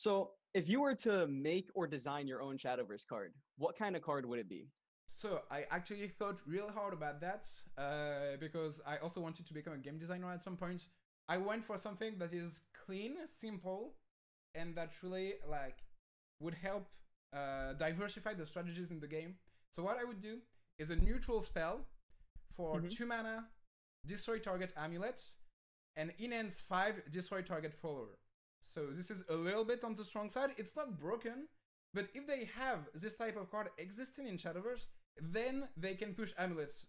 So, if you were to make or design your own Shadowverse card, what kind of card would it be? So I actually thought real hard about that because I also wanted to become a game designer at some point. I went for something that is clean, simple, and that really like would help diversify the strategies in the game. So what I would do is a neutral spell for 2 mana, destroy target amulets, and enhance 5, destroy target follower. So this is a little bit on the strong side. It's not broken, but if they have this type of card existing in Shadowverse, then they can push amulets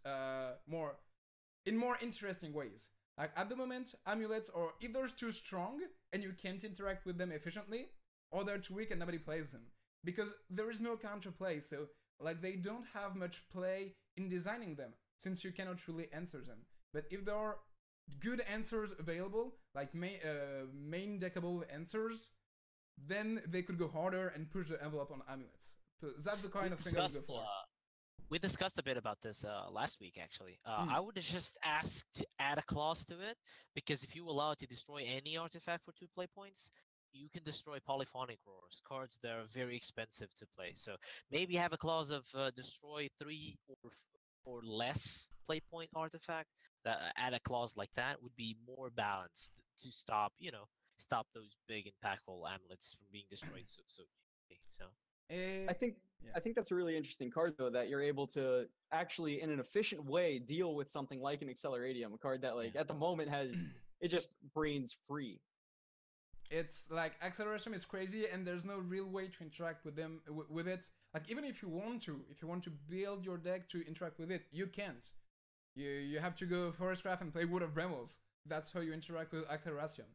in more interesting ways. Like at the moment, amulets are either too strong and you can't interact with them efficiently, or they're too weak and nobody plays them. Because there is no counterplay, so like they don't have much play in designing them, since you cannot really answer them. But if there are good answers available, like main deckable answers, then they could go harder and push the envelope on amulets. So that's the kind of thing I would go for. We discussed a bit about this last week, actually. I would just ask to add a clause to it, because if you allow it to destroy any artifact for 2 play points, you can destroy polyphonic roars, cards that are very expensive to play. So maybe have a clause of destroy 3 or less play point artifact. Add a clause like that would be more balanced to stop, stop those big impactful amulets from being destroyed so easily. So I think that's a really interesting card, though, that you're able to actually, in an efficient way, deal with something like an Acceleratium, a card that, like, at the moment it just brains free. It's like Acceleration is crazy, and there's no real way to interact with them with it. Like even if you want to build your deck to interact with it, you can't. You have to go Forest Craft and play Wood of Brambles. That's how you interact with Acceleration.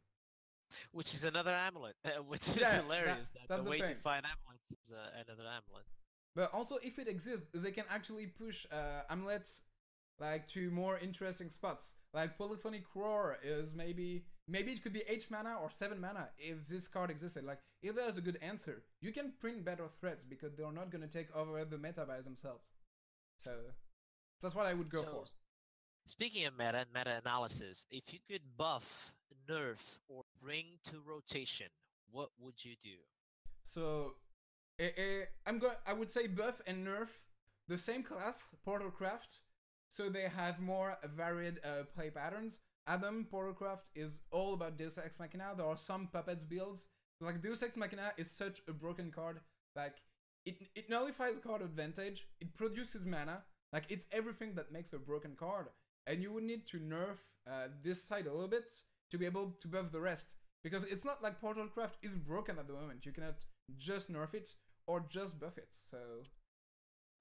Which is another amulet, which is hilarious. That the way to find amulets is another amulet. But also, if it exists, they can actually push amulets like to more interesting spots. Like Polyphonic Roar is maybe it could be 8 mana or 7 mana if this card existed. Like if there's a good answer, you can print better threats because they're not gonna take over the meta by themselves. So that's what I would go for. Speaking of meta and meta-analysis, if you could buff, nerf, or bring to rotation, what would you do? So, I would say buff and nerf the same class, Portalcraft, so they have more varied play patterns. Adam, Portalcraft is all about Deus Ex Machina. There are some puppets builds. Like Deus Ex Machina is such a broken card. Like it nullifies card advantage. It produces mana. Like it's everything that makes a broken card. And you would need to nerf this side a little bit to be able to buff the rest. Because it's not like Portalcraft is broken at the moment. You cannot just nerf it or just buff it. So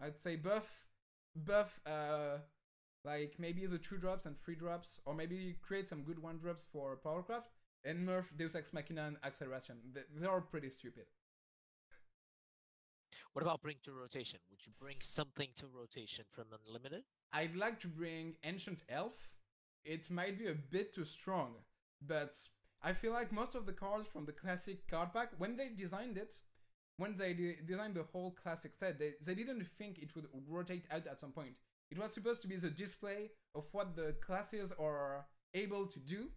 I'd say buff, like maybe the 2-drops and 3-drops, or maybe create some good 1-drops for Portalcraft, and nerf Deus Ex Machina and Acceleration. They are pretty stupid. What about bring to rotation? Would you bring something to rotation from Unlimited? I'd like to bring Ancient Elf. It might be a bit too strong, but I feel like most of the cards from the classic card pack, when they designed it, when they designed the whole classic set, they didn't think it would rotate out at some point. It was supposed to be the display of what the classes are able to do.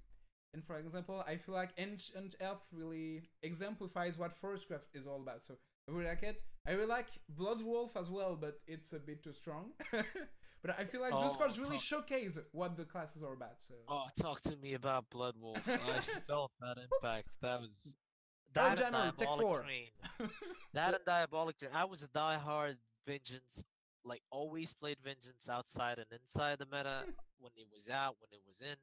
And for example, I feel like Ancient Elf really exemplifies what Forestcraft is all about. So I really like it. I really like Blood Wolf as well, but it's a bit too strong. But I feel like those cards really showcase what the classes are about. So. Talk to me about Blood Wolf. I felt that impact. That was that and Diabolic Train. That and Diabolic Train. I was a diehard Vengeance. Like always played Vengeance outside and inside the meta when it was out, when it was in.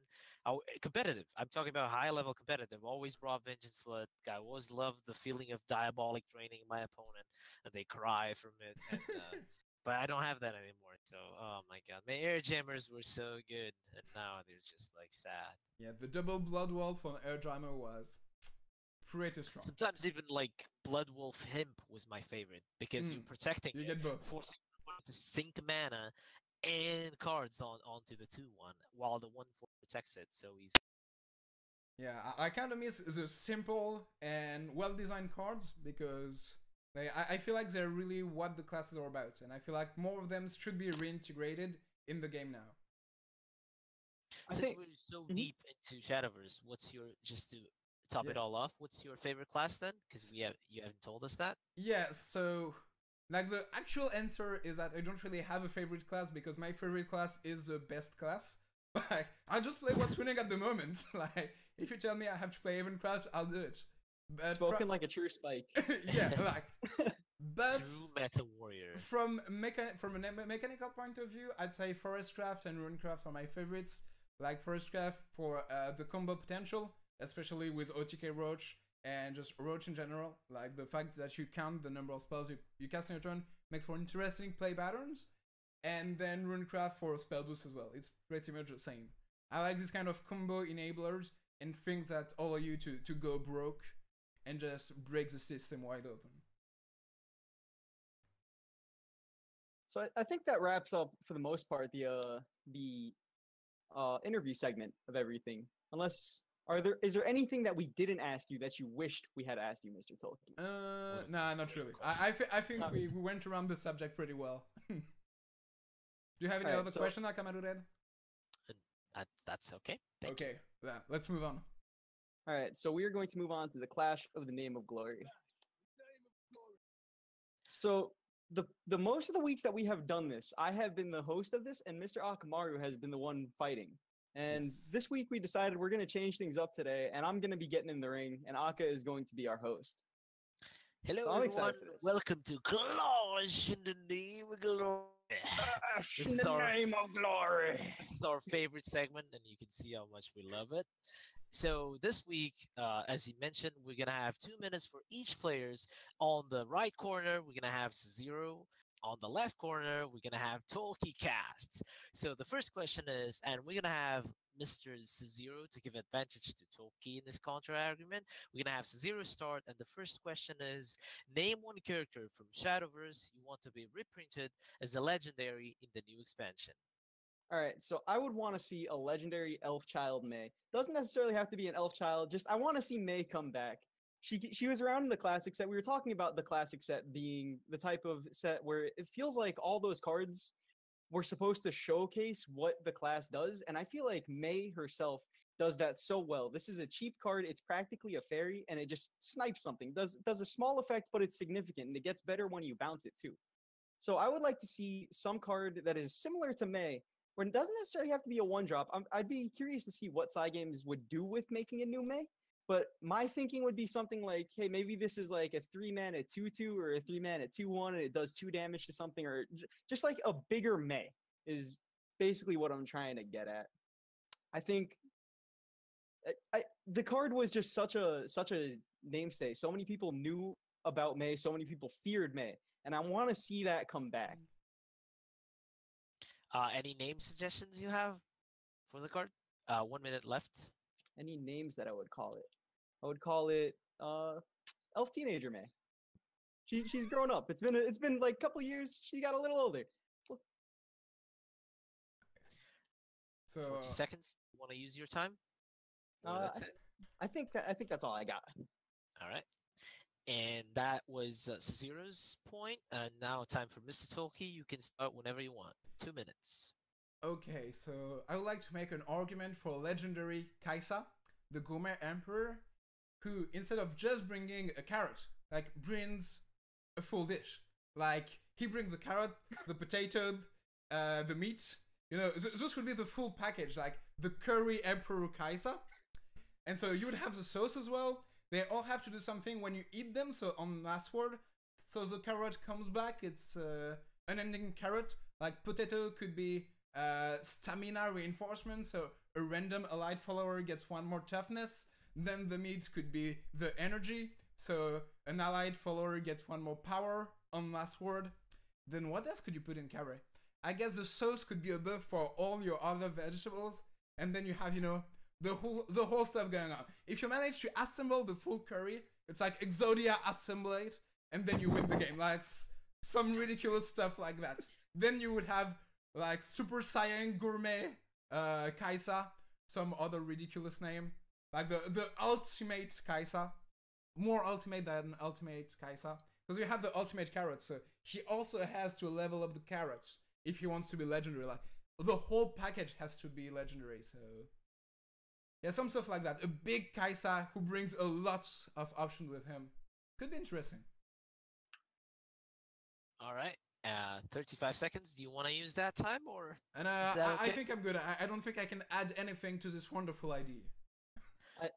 Competitive. I'm talking about high level competitive. Always brought Vengeance, but I always loved the feeling of Diabolic draining my opponent, and they cry from it. And, but I don't have that anymore. So, oh my god, my air jammers were so good, and now they're just like sad. Yeah, the double Blood Wolf on air jammer was pretty strong. Sometimes even like Blood Wolf Himp was my favorite because you're protecting you get both. Forcing to sink mana and cards onto the 2/1 while the 1/4 protects it. So he's I kind of miss the simple and well-designed cards because I feel like they're really what the classes are about, and I feel like more of them should be reintegrated in the game now. Since we're so deep into Shadowverse, what's your, just to top it all off, what's your favorite class then? Because you haven't told us that. Yeah, so like the actual answer is that I don't really have a favorite class because my favorite class is the best class. Like I just play what's winning at the moment. Like if you tell me I have to play Evencraft, I'll do it. But Spoken like a true Spike. yeah, like. But True meta warrior. From a mechanical point of view, I'd say Forestcraft and Runecraft are my favorites. Like Forestcraft for the combo potential, especially with OTK Roach and just Roach in general. Like the fact that you count the number of spells you cast in your turn makes for interesting play patterns. And then Runecraft for spell boost as well. It's pretty much the same. I like this kind of combo enablers and things that allow you to go broke and just break the system wide open. So I think that wraps up for the most part the interview segment of everything. Unless is there anything that we didn't ask you that you wished we had asked you, Mr. Tolki? Nah, not really. I think we went around the subject pretty well. Do you have any other question, Akamarured? That's okay. Thank you. Okay, yeah, let's move on. All right, so we are going to move on to the Clash of the Name of Glory. So the most of the weeks that we have done this, I have been the host of this, and Mr. Akamaru has been the one fighting. And this week we decided we're going to change things up today, and I'm going to be getting in the ring, and Aka is going to be our host. Hello, so I'm everyone. excited for this. Welcome to Clash in the Name of Glory. In the Name of Glory. This is our favorite segment, and you can see how much we love it. So this week, as you mentioned, we're going to have 2 minutes for each players. On the right corner, we're going to have Zero. On the left corner, we're going to have Tolki Casts. So the first question is, and we're going to have Mr. Zero to give advantage to Tolki in this counter argument. We're going to have Zero start, and the first question is, name one character from Shadowverse you want to be reprinted as a legendary in the new expansion. All right, so I would want to see a legendary elf child May. Doesn't necessarily have to be an elf child, just I want to see May come back. She was around in the classic set. We were talking about the classic set being the type of set where it feels like all those cards were supposed to showcase what the class does, and I feel like May herself does that so well. This is a cheap card, it's practically a fairy, and it just snipes something. Does a small effect, but it's significant, and it gets better when you bounce it too. So I would like to see some card that is similar to May, where it doesn't necessarily have to be a one-drop. I'd be curious to see what Cygames would do with making a new May, but my thinking would be something like, hey, maybe this is like a 3-mana 2/2 or a 3-mana 2/1, and it does 2 damage to something, or just like a bigger May is basically what I'm trying to get at. I think the card was just such a namestay. So many people knew about May, so many people feared May, and I want to see that come back. Any name suggestions you have for the card? 1 minute left. Any names that I would call it? I would call it Elf Teenager May. She's grown up. It's been like a couple years. She got a little older. So 40 seconds. You want to use your time? That's it. I think that's all I got. All right. And that was Zero's point. And now time for Mr. Tolki. You can start whenever you want. 2 minutes. Okay, so I would like to make an argument for legendary Kaisa, the Gourmet Emperor, who instead of just bringing a carrot, like brings a full dish. Like he brings the carrot, the potato, the meat. You know, this would be the full package, like the curry Emperor Kaisa. And so you would have the sauce as well. They all have to do something when you eat them. So on last word, so the carrot comes back. It's unending carrot. Like potato could be stamina reinforcement. So a random allied follower gets 1 more toughness. Then the meat could be the energy. So an allied follower gets 1 more power on last word. Then what else could you put in carry? I guess the sauce could be a buff for all your other vegetables. And then you have, you know, the whole stuff going on. If you manage to assemble the full curry, it's like Exodia assemble it, and then you win the game. Like some ridiculous stuff like that. Then you would have like Super Saiyan Gourmet Kaisa, some other ridiculous name. Like the ultimate Kaisa. More ultimate than ultimate Kaisa. Because you have the ultimate carrot, so he also has to level up the carrots if he wants to be legendary. Like the whole package has to be legendary, so Yeah, some stuff like that. A big Kaisa who brings a lot of options with him. Could be interesting. All right. 35 seconds. Do you want to use that time or And is that okay? I think I'm good. I don't think I can add anything to this wonderful idea. Got it.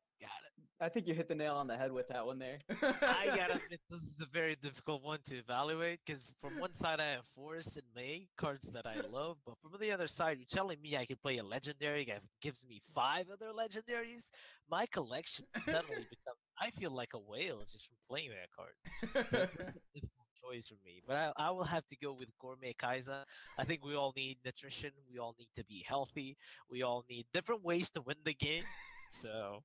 I think you hit the nail on the head with that one there. I gotta admit, this is a very difficult one to evaluate because from one side I have Forest and May cards that I love, but from the other side, you're telling me I can play a legendary that gives me 5 other legendaries. My collection suddenly becomes. I feel like a whale just from playing that card. So this is a difficult choice for me, but I will have to go with Gourmet Kaiser. I think we all need nutrition. We all need to be healthy. We all need different ways to win the game. So.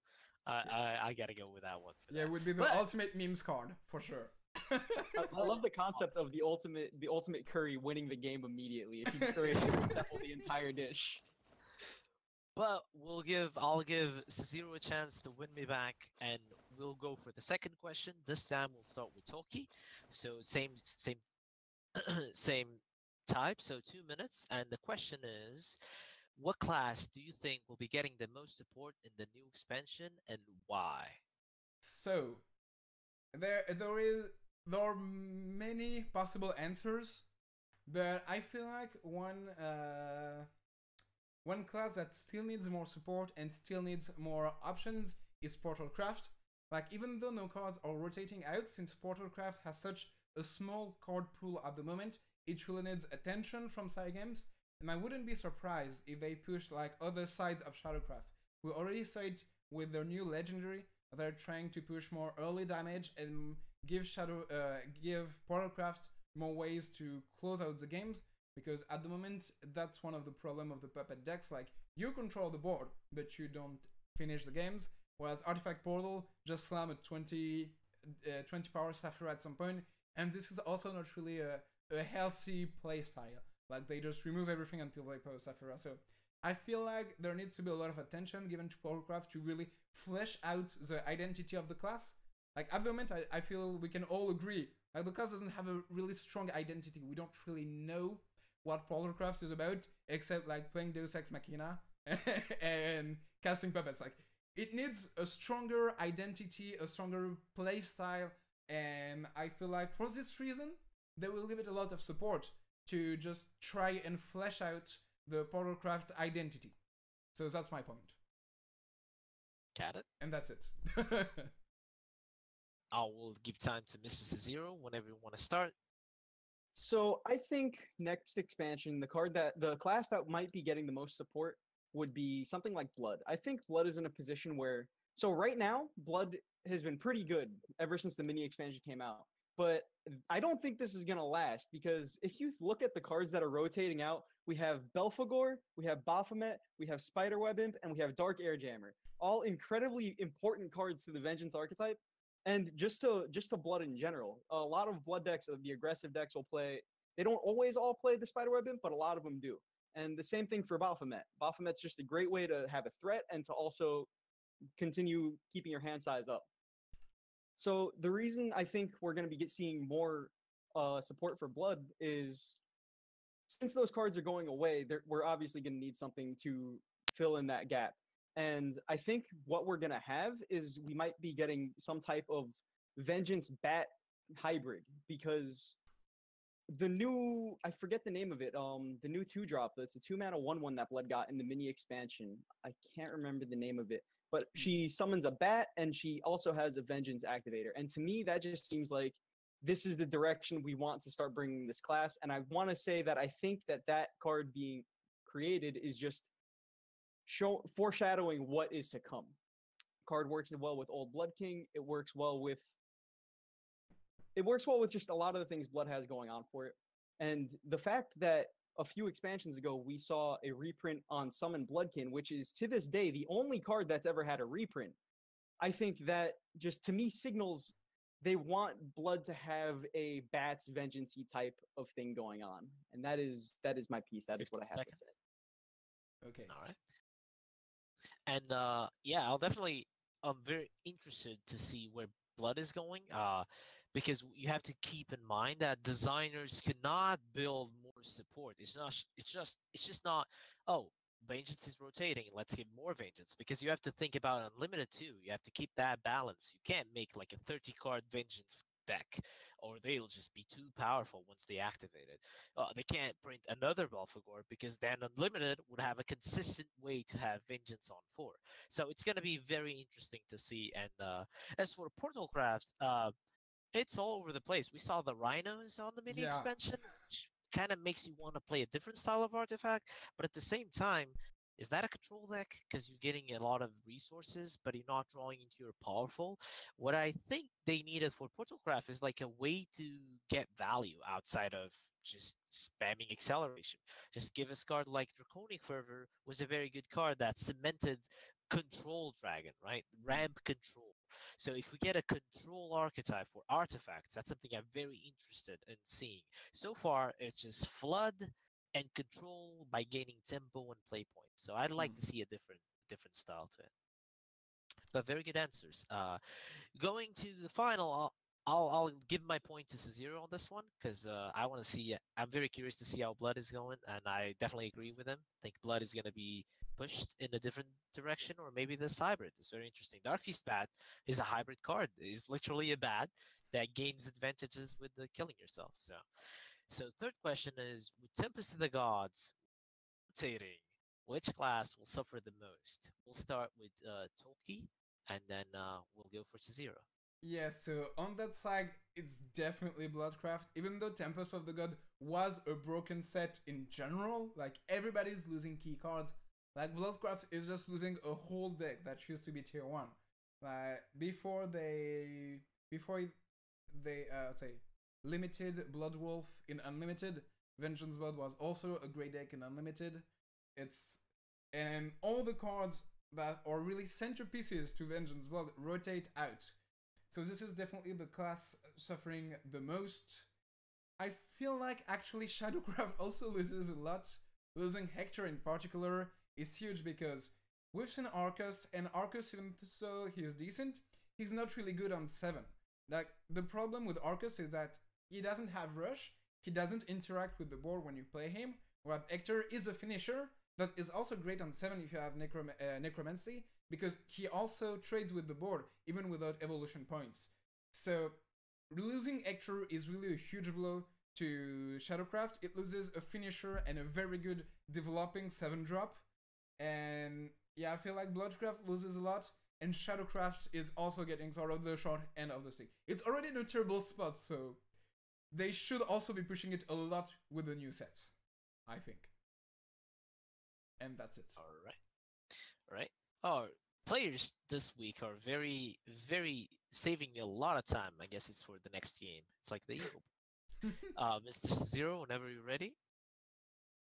I gotta go with that one. Yeah, it would be the ultimate memes card for sure. I love the concept of the ultimate curry winning the game immediately if you curry the entire dish. But I'll give Zero a chance to win me back, and we'll go for the second question. This time we'll start with Tolki. So same same type. So 2 minutes, and the question is. What class do you think will be getting the most support in the new expansion and why? So, there are many possible answers, but I feel like one class that still needs more support and still needs more options is Portalcraft. Like, even though no cards are rotating out, since Portalcraft has such a small card pool at the moment, it really needs attention from side games. And I wouldn't be surprised if they pushed like other sides of Shadowcraft. We already saw it with their new legendary. They're trying to push more early damage and give Portalcraft more ways to close out the games. Because at the moment, that's one of the problems of the Puppet decks. Like, you control the board, but you don't finish the games. Whereas Artifact Portal just slam a 20 power Sapphire at some point. And this is also not really a healthy playstyle. Like, they just remove everything until they play Sapphira. So I feel like there needs to be a lot of attention given to Portalcraft to really flesh out the identity of the class. Like, at the moment, I feel we can all agree. Like, the class doesn't have a really strong identity. We don't really know what Portalcraft is about, except, like, playing Deus Ex Machina and casting puppets. Like, it needs a stronger identity, a stronger playstyle, and I feel like for this reason, they will give it a lot of support to just try and flesh out the Portalcraft identity. So that's my point. Got it. And that's it. I will give time to Mr. Zero whenever you want to start. So I think next expansion, the class that might be getting the most support would be something like Blood. I think Blood is in a position where, so right now, Blood has been pretty good ever since the mini expansion came out. But I don't think this is going to last because if you look at the cards that are rotating out, we have Belphegor, we have Baphomet, we have Spiderweb Imp, and we have Dark Airjammer. All incredibly important cards to the Vengeance archetype. And just to Blood in general. A lot of Blood decks, the aggressive decks will play, they don't always all play the Spiderweb Imp, but a lot of them do. And the same thing for Baphomet. Baphomet's just a great way to have a threat and to also continue keeping your hand size up. So the reason I think we're going to be seeing more support for Blood is since those cards are going away, we're obviously going to need something to fill in that gap. And I think what we're going to have is we might be getting some type of Vengeance Bat hybrid because the new, I forget the name of it, the new 2-drop, it's a 2-mana 1/1 that Blood got in the mini expansion. I can't remember the name of it. But she summons a bat, and she also has a Vengeance activator. And to me, that just seems like this is the direction we want to start bringing this class. And I want to say that I think that card being created is just foreshadowing what is to come. Card works well with Old Blood King. It works well with just a lot of the things Blood has going on for it. And the fact that a few expansions ago, we saw a reprint on Summon Bloodkin, which is to this day the only card that's ever had a reprint. I think that just to me signals they want Blood to have a Bats Vengeance-y type of thing going on, and that is my piece. That is what I have to say. Okay. All right. And yeah, I'm very interested to see where Blood is going. Because you have to keep in mind that designers cannot build more support. It's just not, oh, Vengeance is rotating. Let's give more Vengeance because you have to think about Unlimited too. You have to keep that balance. You can't make like a 30 card Vengeance deck, or they'll just be too powerful once they activate it. They can't print another Belphegor because then Unlimited would have a consistent way to have Vengeance on 4. So it's going to be very interesting to see. And as for Portal Craft, it's all over the place. We saw the rhinos on the mini Yeah. expansion, which kind of makes you want to play a different style of artifact, but at the same time, is that a control deck? Because you're getting a lot of resources, but you're not drawing into your powerful. What I think they needed for Portalcraft is like a way to get value outside of just spamming acceleration. Just give us card like Draconic Fervor was a very good card that cemented control dragon, right? Ramp control. So if we get a control archetype for artifacts, that's something I'm very interested in seeing. So far, it's just flood and control by gaining tempo and play points. So I'd like to see a different style to it. But very good answers. Going to the final, I'll give my point to Zero on this one because I want to see. I'm very curious to see how Blood is going, and I definitely agree with him. I think Blood is going to be pushed in a different direction, or maybe this hybrid is very interesting. Dark Feast Bat is a hybrid card. It's literally a bat that gains advantages with the killing yourself. So third question is: with Tempest of the Gods rotating, which class will suffer the most? We'll start with Tolki, and then we'll go for Zero. Yeah, so on that side, it's definitely Bloodcraft. Even though Tempest of the God was a broken set in general, like everybody's losing key cards. Like Bloodcraft is just losing a whole deck that used to be tier 1. Like before they say limited Bloodwolf in Unlimited, Vengeance Blood was also a great deck in Unlimited. And all the cards that are really centerpieces to Vengeance Blood rotate out. So this is definitely the class suffering the most. I feel like actually Shadowcraft also loses a lot. Losing Hector in particular is huge because we've seen Arcus, and Arcus, even though he's decent, he's not really good on 7. Like, the problem with Arcus is that he doesn't have Rush, he doesn't interact with the board when you play him, while Hector is a finisher that is also great on 7 if you have Necromancy, because he also trades with the board, even without evolution points. So, losing Hector is really a huge blow to Shadowcraft. It loses a finisher and a very good developing 7-drop. And yeah, I feel like Bloodcraft loses a lot, and Shadowcraft is also getting sort of the short end of the stick. It's already in a terrible spot, so they should also be pushing it a lot with the new set, I think. And that's it. Alright. Oh, players this week are very, very saving a lot of time. I guess it's for the next game. It's like the evil. Mr. Zero, whenever you're ready.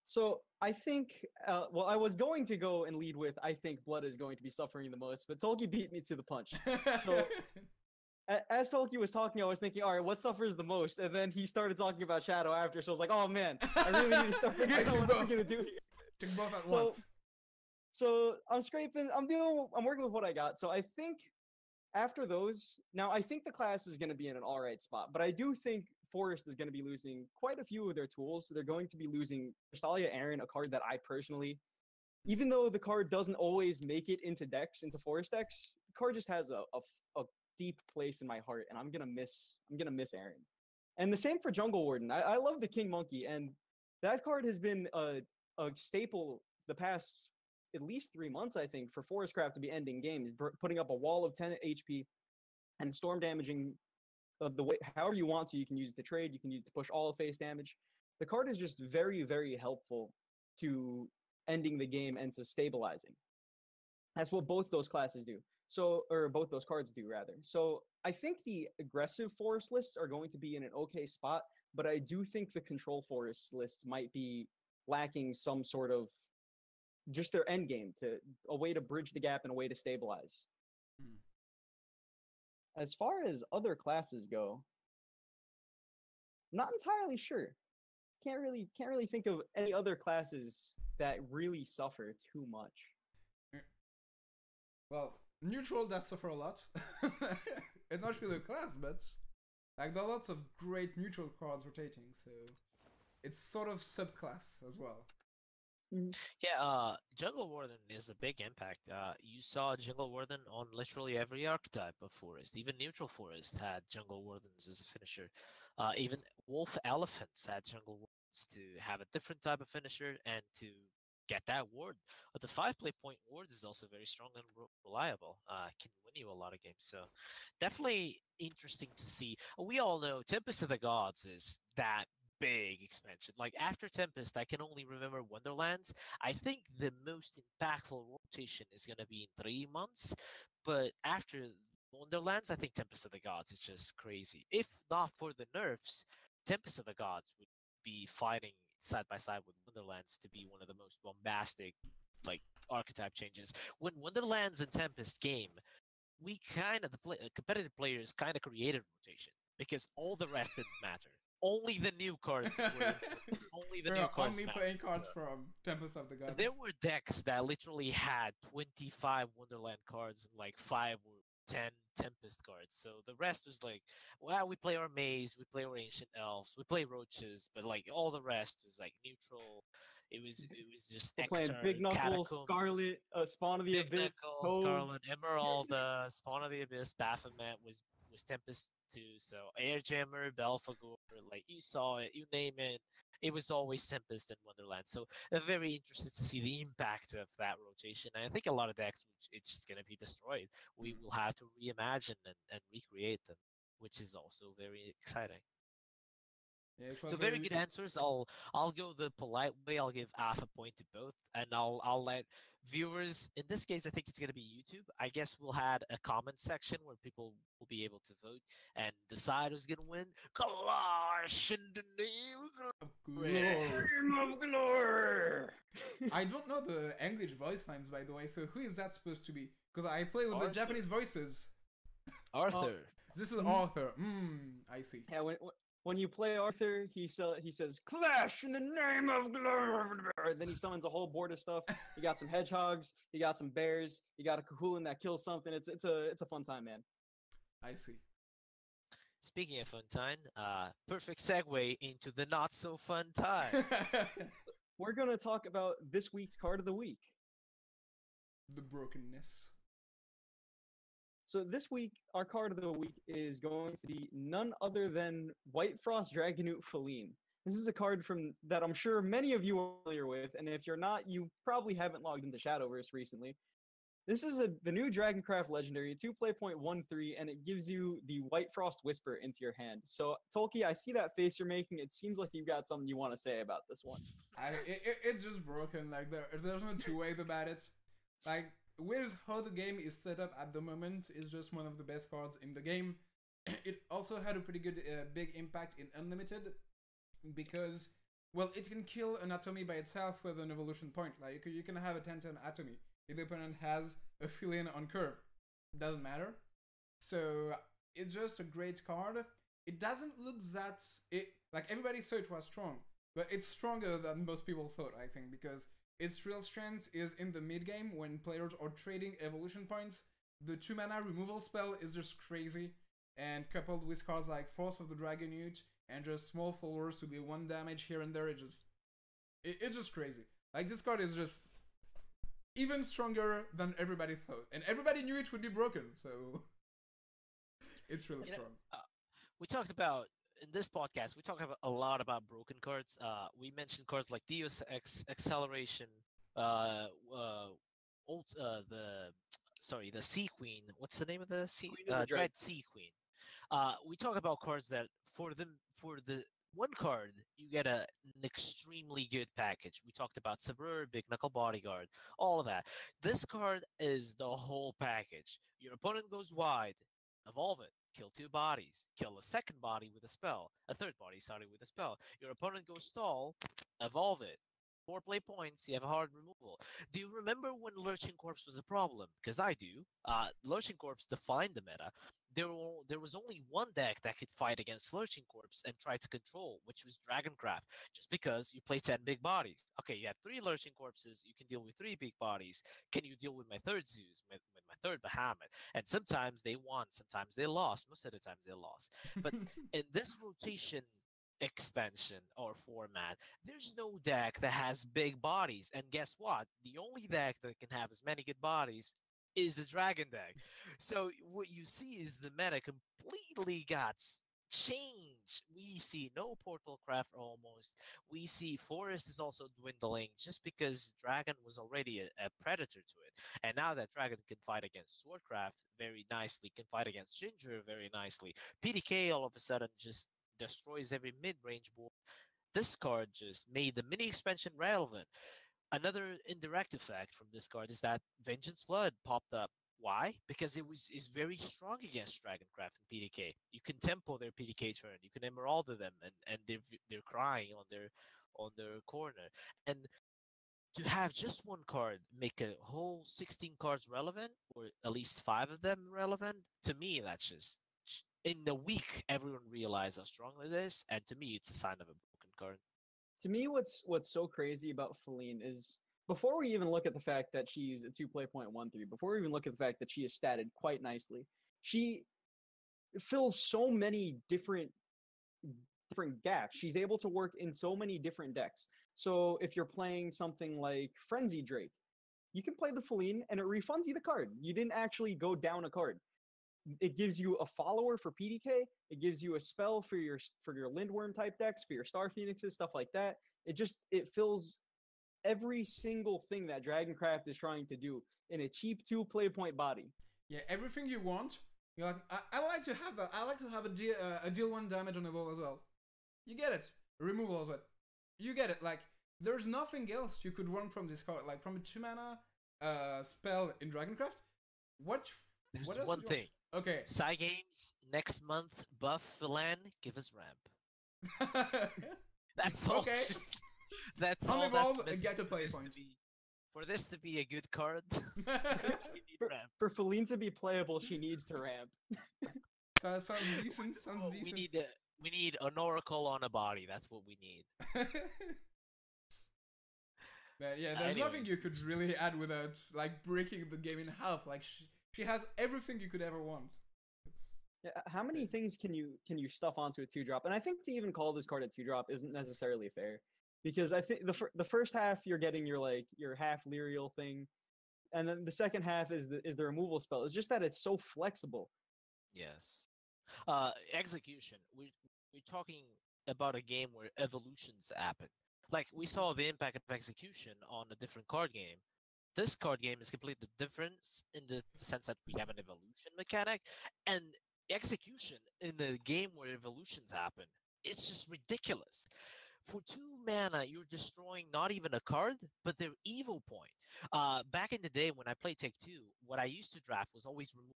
So I think, well, I was going to go and lead with, I think Blood is going to be suffering the most, but Tolki beat me to the punch. So as Tolki was talking, I was thinking, all right, what suffers the most? And then he started talking about Shadow after, so I was like, oh man, I really need to start figuring out what I'm going to do here. Took both at once. So I'm working with what I got. So I think after those, now I think the class is going to be in an all right spot, but I do think Forest is going to be losing quite a few of their tools. So they're going to be losing Crystallia Aaron, a card that I personally, even though the card doesn't always make it into Forest decks, the card just has a deep place in my heart, and I'm gonna miss Aaron. And the same for Jungle Warden. I love the King Monkey, and that card has been a staple the past at least 3 months, I think, for Forestcraft to be ending games, putting up a wall of 10 HP and storm damaging the way however you want to. You can use it to trade, you can use it to push all of face damage. The card is just very, very helpful to ending the game and to stabilizing. That's what both those classes do. So, or both those cards do rather. So I think the aggressive forest lists are going to be in an okay spot, but I do think the control forest lists might be lacking some sort of just their end game, to a way to bridge the gap and a way to stabilize. As far as other classes go, I'm not entirely sure. Can't really think of any other classes that really suffer too much. Well, neutral does suffer a lot. It's not really a class, but like there are lots of great neutral cards rotating, so it's sort of subclass as well. Mhm. Yeah, Jungle Warden is a big impact. You saw Jungle Warden on literally every archetype of forest. Even Neutral Forest had Jungle Wardens as a finisher. Even Wolf Elephants had Jungle Wardens to have a different type of finisher and to get that ward. The 5 play point ward is also very strong and reliable. Can win you a lot of games. So definitely interesting to see. We all know Tempest of the Gods is that big expansion. Like after Tempest, I can only remember Wonderlands. I think the most impactful rotation is going to be in 3 months, but after Wonderlands, I think Tempest of the Gods is just crazy. If not for the nerfs, Tempest of the Gods would be fighting side by side with Wonderlands to be one of the most bombastic, like archetype changes. When Wonderlands and Tempest came, we kind of competitive players kind of created rotation because all the rest didn't matter. Only the new cards were important. Only the There new are cards only mattered. playing cards from Tempest of the Gods. There were decks that literally had 25 Wonderland cards and like 5 or 10 Tempest cards. So the rest was like, well, we play our Maze, we play our Ancient Elves, we play Roaches, but like all the rest was like neutral. It was just We're playing extra Big Knuckle, Catacombs. Scarlet, Spawn of the Big Abyss, Knuckle, Cove. Scarlet, Emerald, Spawn of the Abyss, Baphomet was Tempest too. So Airjammer, Belphegor, like you saw it, you name it, it was always Tempest and Wonderland. So I'm very interested to see the impact of that rotation. And I think a lot of decks, it's just gonna be destroyed. We will have to reimagine and recreate them, which is also very exciting. Yeah, it was So very very. good answers. I'll go the polite way. I'll give half a point to both, and I'll let viewers. In this case, I think it's gonna be YouTube. I guess we'll have a comment section where people will be able to vote and decide who's gonna win. Clash in the name of glory. Glory. Name of glory. I don't know the English voice lines, by the way, so who is that supposed to be? Because I play with Arthur. the Japanese voices. Arthur. This is Arthur. I see. Yeah, when you play Arthur, he says "Clash in the name of glory." Then he summons a whole board of stuff. You got some hedgehogs, you got some bears, you got a Kahulin that kills something. It's a fun time, man. I see. Speaking of fun time, perfect segue into the not so fun time. We're gonna talk about this week's card of the week. The brokenness. So this week, our card of the week is going to be none other than White Frost Dragonute Feline. This is a card from that I'm sure many of you are familiar with, and if you're not, you probably haven't logged into Shadowverse recently. This is the new Dragoncraft Legendary, 2 play.13, and it gives you the White Frost Whisper into your hand. So, Tolki, I see that face you're making. It seems like you've got something you want to say about this one. It's just broken. Like there's no two ways about it. Like with how the game is set up at the moment, is just one of the best cards in the game. It also had a pretty good big impact in Unlimited because, well, it can kill an Atomy by itself with an evolution point. Like you can have a 10/10 Atomy if the opponent has a fill-in on curve. Doesn't matter. So it's just a great card. It doesn't look that like everybody said it was strong, but it's stronger than most people thought, I think, because its real strength is in the mid game when players are trading evolution points. The 2-mana removal spell is just crazy, and coupled with cards like Force of the Dragonute and just small followers to deal 1 damage here and there, it's just crazy. Like this card is just even stronger than everybody thought, and everybody knew it would be broken, so it's really strong. We talked about in this podcast. We talk about a lot about broken cards. We mentioned cards like Deus Acceleration, the Sea Queen. What's the name of the Sea? Queen of the Dread Dread. Sea Queen. We talk about cards that for the one card you get an extremely good package. We talked about Sabreur, Big Knuckle Bodyguard, all of that. This card is the whole package. Your opponent goes wide, evolve it, kill 2 bodies, kill a second body with a spell, a third body, sorry, with a spell. Your opponent goes stall, evolve it. 4 play points, you have a hard removal. Do you remember when Lurching Corpse was a problem? Because I do. Lurching Corpse defined the meta. There was only one deck that could fight against Lurching Corpse and try to control, which was Dragoncraft, just because you play 10 big bodies. Okay, you have 3 Lurching Corpses, you can deal with 3 big bodies. Can you deal with my third Zeus, with my third Bahamut? And sometimes they won, sometimes they lost. Most of the times they lost. But in this rotation, expansion or format, there's no deck that has big bodies. And guess what? The only deck that can have as many good bodies is a dragon deck. So what you see is the meta completely got changed. We see no portal craft almost. We see forest is also dwindling just because dragon was already a predator to it. And now that dragon can fight against swordcraft very nicely, can fight against ginger very nicely. PDK all of a sudden just destroys every mid-range board. This card just made the mini expansion relevant. Another indirect effect from this card is that Vengeance Blood popped up. Why? Because it is very strong against Dragoncraft and PDK. You can tempo their PDK turn. You can emerald them, and they're crying on their corner. And to have just one card make a whole 16 cards relevant, or at least 5 of them relevant, to me that's just in a week everyone realized how strong it is, and to me it's a sign of a broken card. To me, what's so crazy about Feline is before we even look at the fact that she's a 2 play.13, before we even look at the fact that she is statted quite nicely, she fills so many different gaps. She's able to work in so many different decks. So if you're playing something like Frenzy Drake, you can play the Feline and it refunds you the card. You didn't actually go down a card. It gives you a follower for PDK. It gives you a spell for your Lindworm type decks, for your Star Phoenixes, stuff like that. It fills every single thing that Dragoncraft is trying to do in a cheap 2 play point body. Yeah, everything you want. You're like, I like to have that. I like to have a deal 1 damage on evolve as well. You get it. Removal as well. You get it. Like, there's nothing else you could run from this card. Like, from a 2-mana spell in Dragoncraft. There's one thing. Okay. Games next month, buff Philan, give us ramp. That's all. Okay. That's all. Evolve, get a play point. For this to be a good card, we need ramp. For Feline to be playable, she needs to ramp. Sounds decent. Sounds decent. We need an oracle on a body. That's what we need. But yeah, there's nothing you could really add without like breaking the game in half. Like she has everything you could ever want. Yeah, how many things can you stuff onto a 2-drop? And I think to even call this card a 2-drop isn't necessarily fair, because I think the first half you're getting your half Lyrial thing, and then the second half is the removal spell. It's just that it's so flexible. Yes. Execution. We're talking about a game where evolutions happen. Like we saw the impact of execution on a different card game. This card game is completely different in the sense that we have an evolution mechanic, and execution in a game where evolutions happen. It's just ridiculous. For 2 mana, you're destroying not even a card, but their evil point. Back in the day when I played Take 2, what I used to draft was always removal,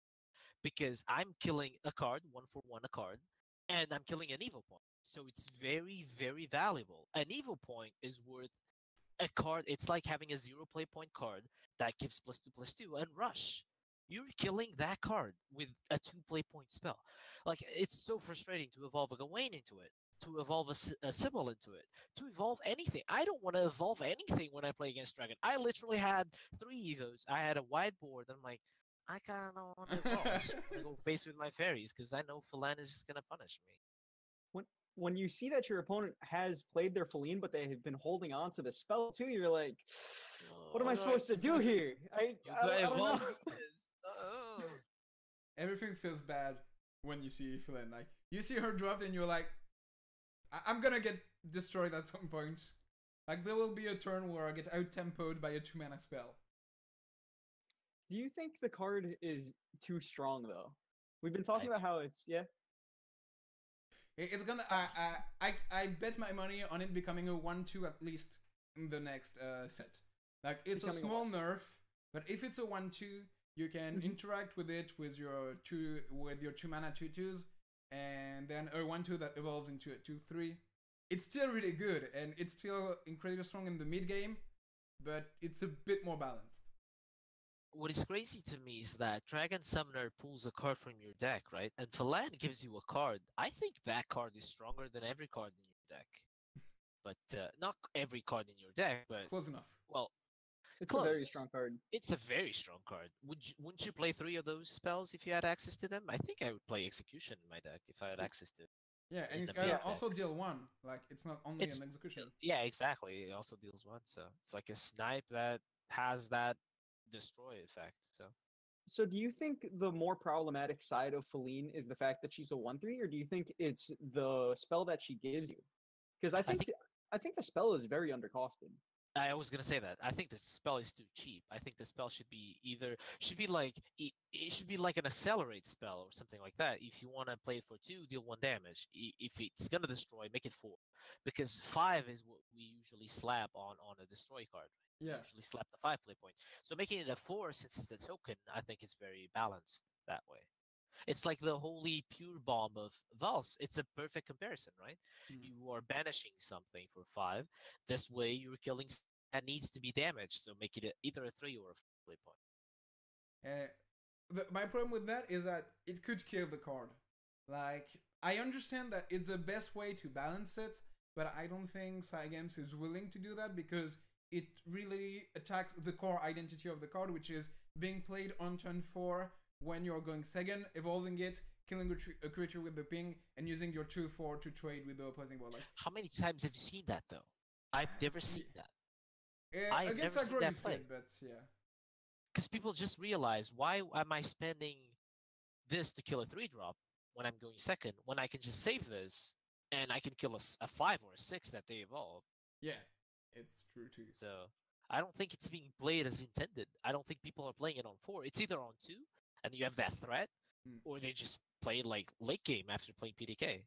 because I'm killing a card, 1 for 1 a card, and I'm killing an evil point. So it's very, very valuable. An evil point is worth a card. It's like having a 0 play point card that gives +2/+2 and rush. You're killing that card with a 2 play point spell. Like, it's so frustrating to evolve a Gawain into it, to evolve a Sybil into it, to evolve anything. I don't want to evolve anything when I play against Dragon. I literally had 3 Evos. I had a wide board, and I'm like, I kind of don't want to evolve. I just want to go face with my fairies, because I know Philan is just going to punish me. When you see that your opponent has played their Feline, but they have been holding on to the spell too, you're like, what am I supposed to do here? I don't know. Everything feels bad when you see Feline. Like, you see her dropped and you're like, I'm gonna get destroyed at some point. Like, there will be a turn where I get out-tempoed by a 2-mana spell. Do you think the card is too strong, though? We've been talking about how it's, yeah? It's gonna. I bet my money on it becoming a 1/2 at least in the next set. Like, it's a small nerf, but if it's a 1/2, you can interact with it with your 2-mana 2/2s, and then a 1/2 that evolves into a 2/3. It's still really good, and it's still incredibly strong in the mid game, but it's a bit more balanced. What is crazy to me is that Dragon Summoner pulls a card from your deck, right? And Philan gives you a card. I think that card is stronger than every card in your deck. But not every card in your deck, but... Close enough. Well, it's close. A very strong card. It's a very strong card. Wouldn't you play 3 of those spells if you had access to them? I think I would play Execution in my deck if I had access to it. Yeah, and in it the main also deck. deal 1. Like, it's not only It's an execution. yeah, exactly. It also deals one, so it's like a snipe that has that destroy effect. So So do you think the more problematic side of Feline is the fact that she's a 1/3, or do you think it's the spell that she gives you? Because I think I think the spell is very undercosted. I was gonna say that. I think the spell is too cheap. I think the spell should be either should be like it should be like an accelerate spell or something like that. If you want to play it for 2, deal 1 damage. If it's gonna destroy, make it 4, because 5 is what we usually slap on a destroy card. We Yeah. usually slap the 5 play point. So making it a 4 since it's the token, I think it's very balanced that way. It's like the holy pure bomb of Vals. It's a perfect comparison, right? Mm. You are banishing something for 5. This way, you're killing that needs to be damaged. So make it either a 3 or a 4 play point. My problem with that is that it could kill the card. Like, I understand that it's the best way to balance it, but I don't think Cygames is willing to do that because it really attacks the core identity of the card, which is being played on turn 4 when you're going second, evolving it, killing a creature with the ping, and using your 2/4 to trade with the opposing board. Like, How many times have you seen that, though? I've never seen that. I've against never seen aggro, you that see play. it, but yeah. Because people just realize, why am I spending this to kill a 3-drop when I'm going second, when I can just save this and I can kill a 5 or a 6 that they evolve? Yeah, it's true too. So I don't think it's being played as intended. I don't think people are playing it on 4. It's either on 2 and you have that threat, or they just play like late game after playing PDK.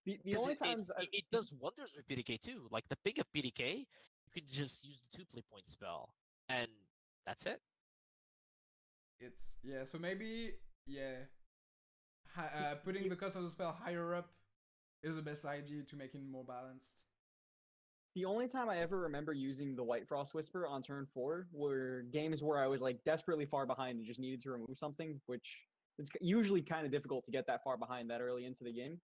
The Because only times it does wonders with PDK too. Like the ping of PDK, you can just use the 2 play point spell, and that's it. It's yeah. So maybe yeah, putting the cost of the spell higher up is the best idea to make it more balanced. the only time I ever remember using the White Frost Whisper on turn 4 were games where I was like desperately far behind and just needed to remove something, which it's usually kind of difficult to get that far behind that early into the game.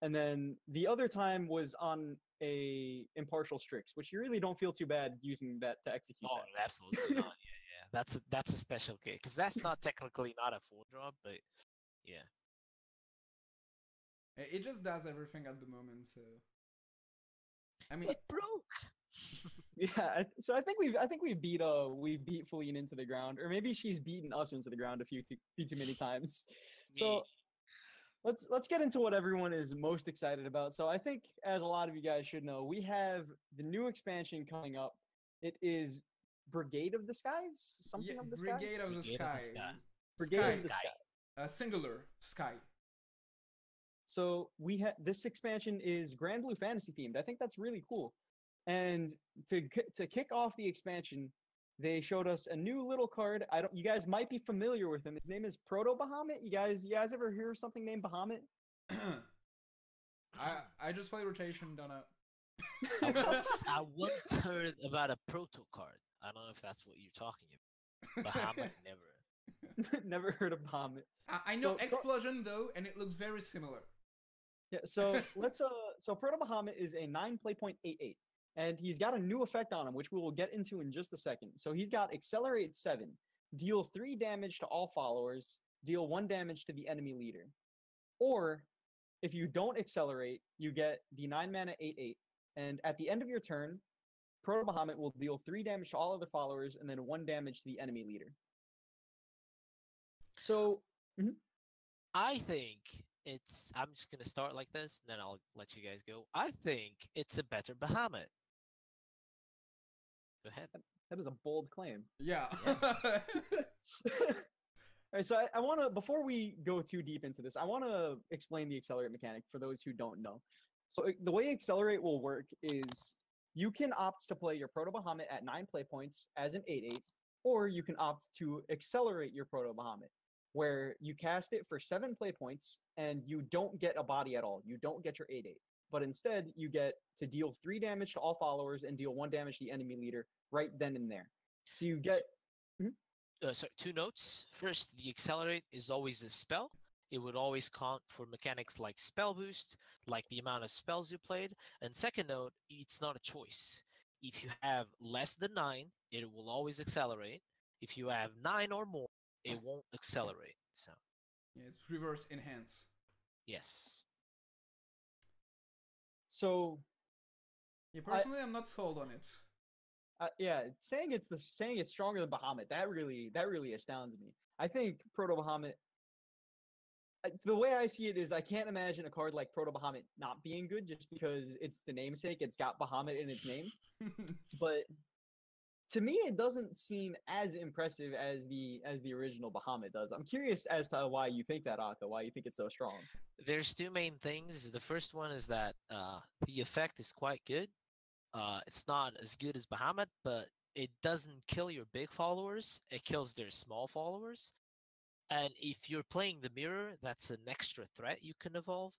And then the other time was on a impartial Strix, which you really don't feel too bad using that to execute Oh, that. absolutely not. Yeah. That's a special case because that's not technically not a 4-drop, but yeah. It just does everything at the moment. So I mean, It broke. Yeah, so I think we've beat Feline into the ground, or maybe she's beaten us into the ground a few too many times. So let's get into what everyone is most excited about. So I think, as a lot of you guys should know, we have the new expansion coming up. It is Brigade of the Skies, something yeah, of the Brigade Skies. of the Brigade of Sky. the Sky. Brigade Sky. of the Sky. Singular sky. So we have this expansion is Grand Blue Fantasy themed. I think that's really cool. And to kick off the expansion, they showed us a new little card. You guys might be familiar with him. His name is Proto Bahamut. You guys ever hear of something named Bahamut? I just play rotation, don't know. I once heard about a proto card. I don't know if that's what you're talking about. Bahamut never. Never heard of Bahamut. I know Explosion though, and it looks very similar. Yeah, so so Proto Bahamut is a 9 play point 8/8. And he's got a new effect on him, which we will get into in just a second. So he's got Accelerate 7, deal 3 damage to all followers, deal 1 damage to the enemy leader. Or if you don't accelerate, you get the 9 mana 8/8, and at the end of your turn, Proto Bahamut will deal 3 damage to all other followers and then 1 damage to the enemy leader. So, I think it's. I'm just gonna start like this, and then I'll let you guys go. I think it's a better Bahamut. Go ahead. that is a bold claim. Yeah. All right, so I want to, before we go too deep into this, I want to explain the Accelerate mechanic for those who don't know. So the way Accelerate will work is you can opt to play your Proto Bahamut at 9 play points as an 8/8, or you can opt to accelerate your Proto Bahamut, where you cast it for 7 play points and you don't get a body at all. You don't get your 8/8, but instead you get to deal 3 damage to all followers and deal 1 damage to the enemy leader right then and there. So you get. So 2 notes. First, the accelerate is always a spell. It would always count for mechanics like spell boost, like the amount of spells you played. And second note, it's not a choice. If you have less than 9, it will always accelerate. If you have 9 or more, it won't accelerate. So Yeah, it's reverse enhance. yes. So Yeah, personally, I'm not sold on it. yeah, saying it's stronger than Bahamut, that really astounds me. I think Proto Bahamut. The way I see it is, I can't imagine a card like Proto Bahamut not being good just because it's the namesake. It's got Bahamut in its name, but to me, it doesn't seem as impressive as the original Bahamut does. I'm curious as to why you think that, Akka. Why you think it's so strong? There's two main things. The first one is that the effect is quite good. It's not as good as Bahamut, but it doesn't kill your big followers. It kills their small followers. And if you're playing the mirror, that's an extra threat you can evolve.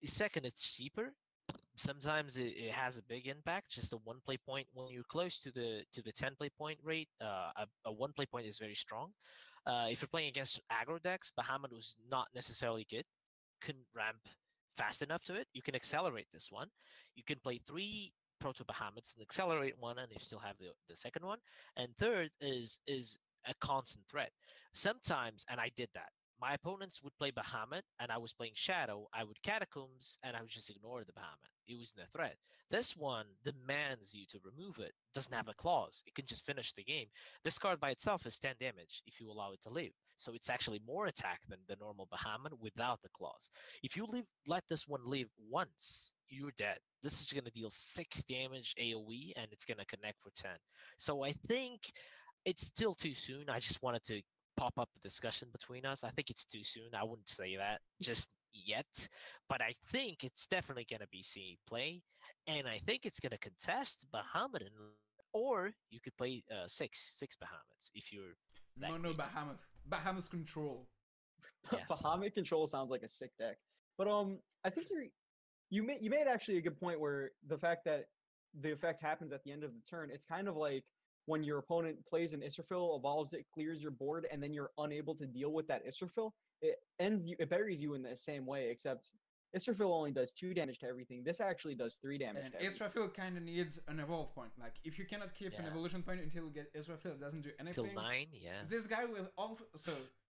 Second, it's cheaper. Sometimes it has a big impact. Just a one play point when you're close to the 10 play point rate. A one play point is very strong. If you're playing against aggro decks, Bahamut was not necessarily good. Couldn't ramp fast enough to it. You can accelerate this one. You can play 3 proto Bahamuts and accelerate one, and you still have the second one. And third is a constant threat. Sometimes, and I did that. My opponents would play Bahamut, and I was playing Shadow. I would Catacombs, and I would just ignore the Bahamut. It wasn't a threat. This one demands you to remove it. Doesn't have a clause. It can just finish the game. This card by itself is 10 damage if you allow it to live. So it's actually more attack than the normal Bahamut without the clause. If you let this one live once, you're dead. This is going to deal 6 damage AoE, and it's going to connect for 10. So I think it's still too soon. I just wanted to pop up a discussion between us. I think it's too soon. I wouldn't say that just yet, but I think it's definitely going to be seen play, and I think it's going to contest Bahamut, or you could play six Bahamuts if you're that No, greedy. Bahamut. Bahamut's control. Yes. Bahamut control sounds like a sick deck. But I think you made actually a good point where the fact that the effect happens at the end of the turn. It's kind of like when your opponent plays an Israfil, evolves it, clears your board, and then you're unable to deal with that Israfil. It buries you in the same way, except Israfil only does 2 damage to everything. This actually does 3 damage. And to everything. Israfil kind of needs an evolve point. Like, if you cannot keep an evolution point until you get Israfil, it doesn't do anything. Till 9, yeah. This guy will also. So,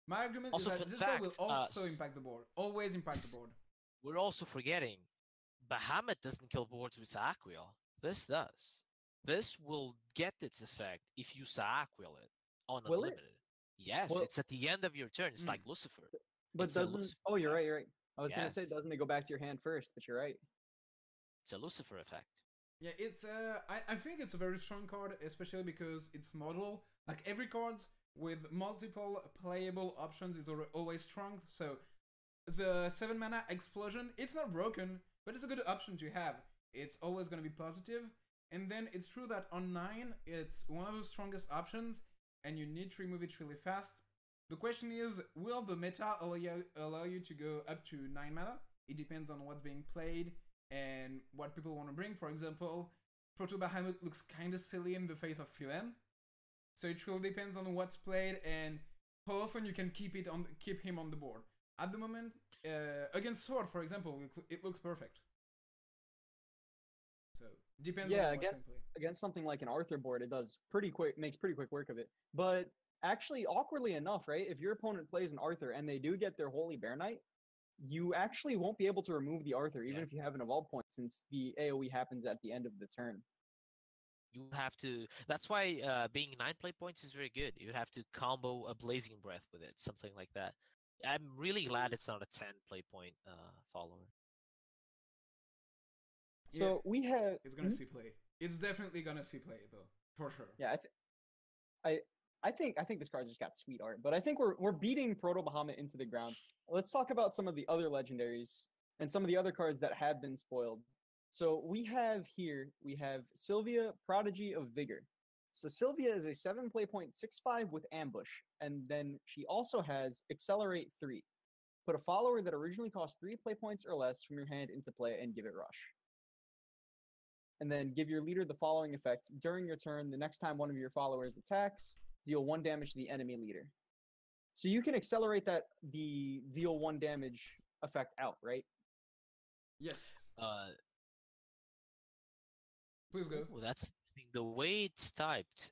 my argument Also, is that this guy will also impact the board. Always impact the board. We're also forgetting Bahamut doesn't kill boards with Saaquiel. This does. This will get its effect if you Saaquiel it on Will Unlimited. Yes, Well, it's at the end of your turn. It's like Lucifer. But It's a doesn't... Lucifer Oh, you're effect. right, you're right. I was gonna say, Yes. doesn't it go back to your hand first? But you're right. It's a Lucifer effect. Yeah, it's I think it's a very strong card, especially because it's model. Like, every card with multiple playable options is always strong. So the 7 mana explosion, it's not broken, but it's a good option to have. It's always gonna be positive. And then it's true that on 9, it's one of the strongest options, and you need to remove it really fast. The question is, will the meta allow you to go up to 9 mana? It depends on what's being played and what people want to bring. For example, Proto Bahamut looks kind of silly in the face of Philan. So it really depends on what's played and how often you can keep him on the board. At the moment, against Sword, for example, it looks perfect. So depends on what's in play. Against something like an Arthur board, it does makes pretty quick work of it. But actually, awkwardly enough, right? If your opponent plays an Arthur and they do get their Holy Bear Knight, you actually won't be able to remove the Arthur, even if you have an evolve point, since the AoE happens at the end of the turn. You have to. That's why being 9 play points is very good. You have to combo a Blazing Breath with it, something like that. I'm really glad it's not a 10 play point follower. So Yeah, we have. It's gonna see play. It's definitely gonna see play though, for sure. Yeah, I think this card just got sweet art, but I think we're beating Proto Bahamut into the ground. Let's talk about some of the other legendaries and some of the other cards that have been spoiled. So we have Sylvia, Prodigy of Vigor. So Sylvia is a 7 play point 6/5 with Ambush, and then she also has Accelerate 3. Put a follower that originally cost 3 play points or less from your hand into play and give it Rush. And then give your leader the following effect. During your turn, the next time one of your followers attacks, deal 1 damage to the enemy leader. So you can accelerate the deal 1 damage effect out, right? Yes. Please go. Ooh, that's the way it's typed.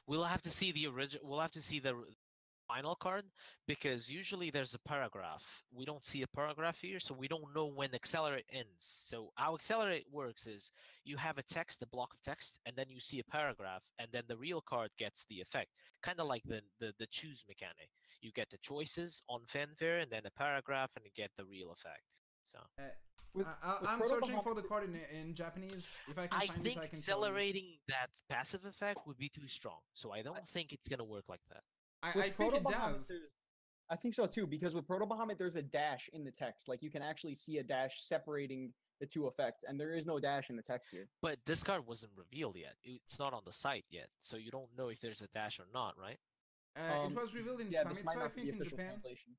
We'll have to see the original. We'll have to see the final card, because usually there's a paragraph. We don't see a paragraph here, so we don't know when Accelerate ends. So how Accelerate works is you have a text, a block of text, and then you see a paragraph, and then the real card gets the effect. Kind of like the choose mechanic. You get the choices on Fanfare, and then a paragraph, and you get the real effect. So. With I'm Proto searching Bahamut, for the card in Japanese. If I can I find think it, I can tell you. accelerating that passive effect would be too strong, so I don't think it's gonna work like that. I think Proto it Bahamut, does. I think so too, because with Proto Bahamut, there's a dash in the text. Like you can actually see a dash separating the two effects, and there is no dash in the text here. But this card wasn't revealed yet. It's not on the site yet, so you don't know if there's a dash or not, right? It was revealed in yeah, this might Famitsu, I not be think, the in official Japan. translation.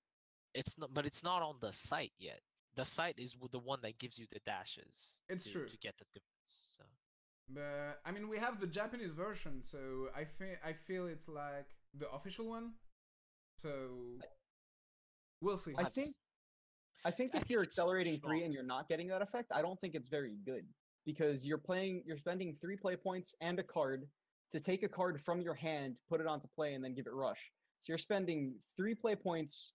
It's not, but it's not on the site yet. The site is the one that gives you the dashes. It's true. To get the difference. So. But I mean, we have the Japanese version, so I feel it's like the official one. So we'll see. I think if you're accelerating 3 and you're not getting that effect, I don't think it's very good, because you're spending 3 play points and a card to take a card from your hand, put it onto play, and then give it rush. So you're spending 3 play points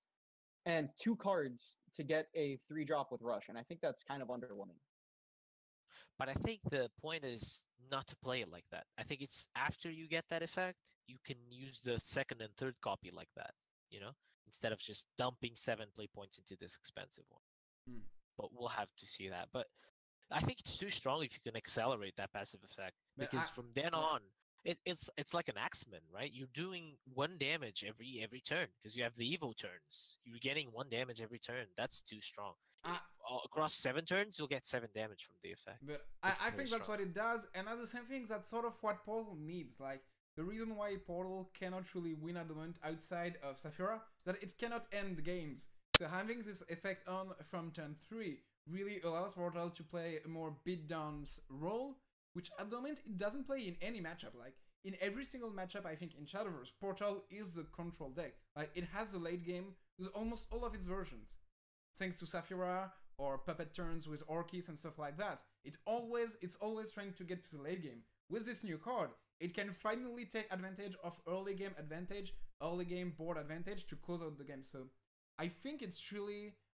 and 2 cards to get a 3-drop with rush, and I think that's kind of underwhelming. But I think the point is not to play it like that. I think it's after you get that effect, you can use the second and third copy like that, instead of just dumping 7 play points into this expensive one. But we'll have to see that. But I think it's too strong if you can accelerate that passive effect, because from then on, it's like an axeman, right? You're doing 1 damage every turn, because you have the Evo turns. You're getting 1 damage every turn. That's too strong. Across 7 turns, you'll get 7 damage from the effect. But I think that's what it does, and at the same thing, that's sort of what Portal needs. Like, the reason why Portal cannot really win at the moment outside of Saphira, that it cannot end games. So having this effect on from turn 3 really allows Portal to play a more beat-down role, which at the moment it doesn't play in any matchup. Like, in every single matchup, I think in Shadowverse, Portal is the control deck. Like, it has the late game with almost all of its versions. Thanks to Saphira or Puppet turns with Orchis and stuff like that. It's always trying to get to the late game. With this new card, it can finally take advantage of early game board advantage to close out the game. So I think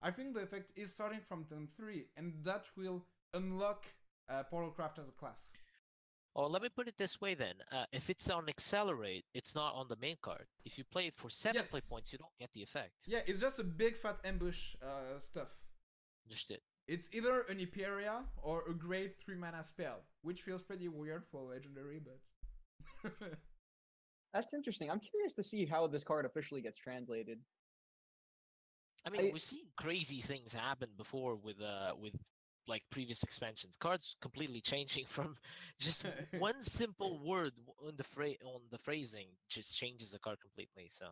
I think the effect is starting from turn 3, and that will unlock Portalcraft as a class. Or let me put it this way then. If it's on Accelerate, it's not on the main card. If you play it for 7 play points, you don't get the effect. Yeah, it's just a big fat ambush stuff. Just it. It's either an Hyperia or a great 3-mana spell, which feels pretty weird for Legendary, but... That's interesting. I'm curious to see how this card officially gets translated. I mean, we've seen crazy things happen before with like previous expansions. Cards completely changing from just one simple word on the phrasing just changes the card completely. So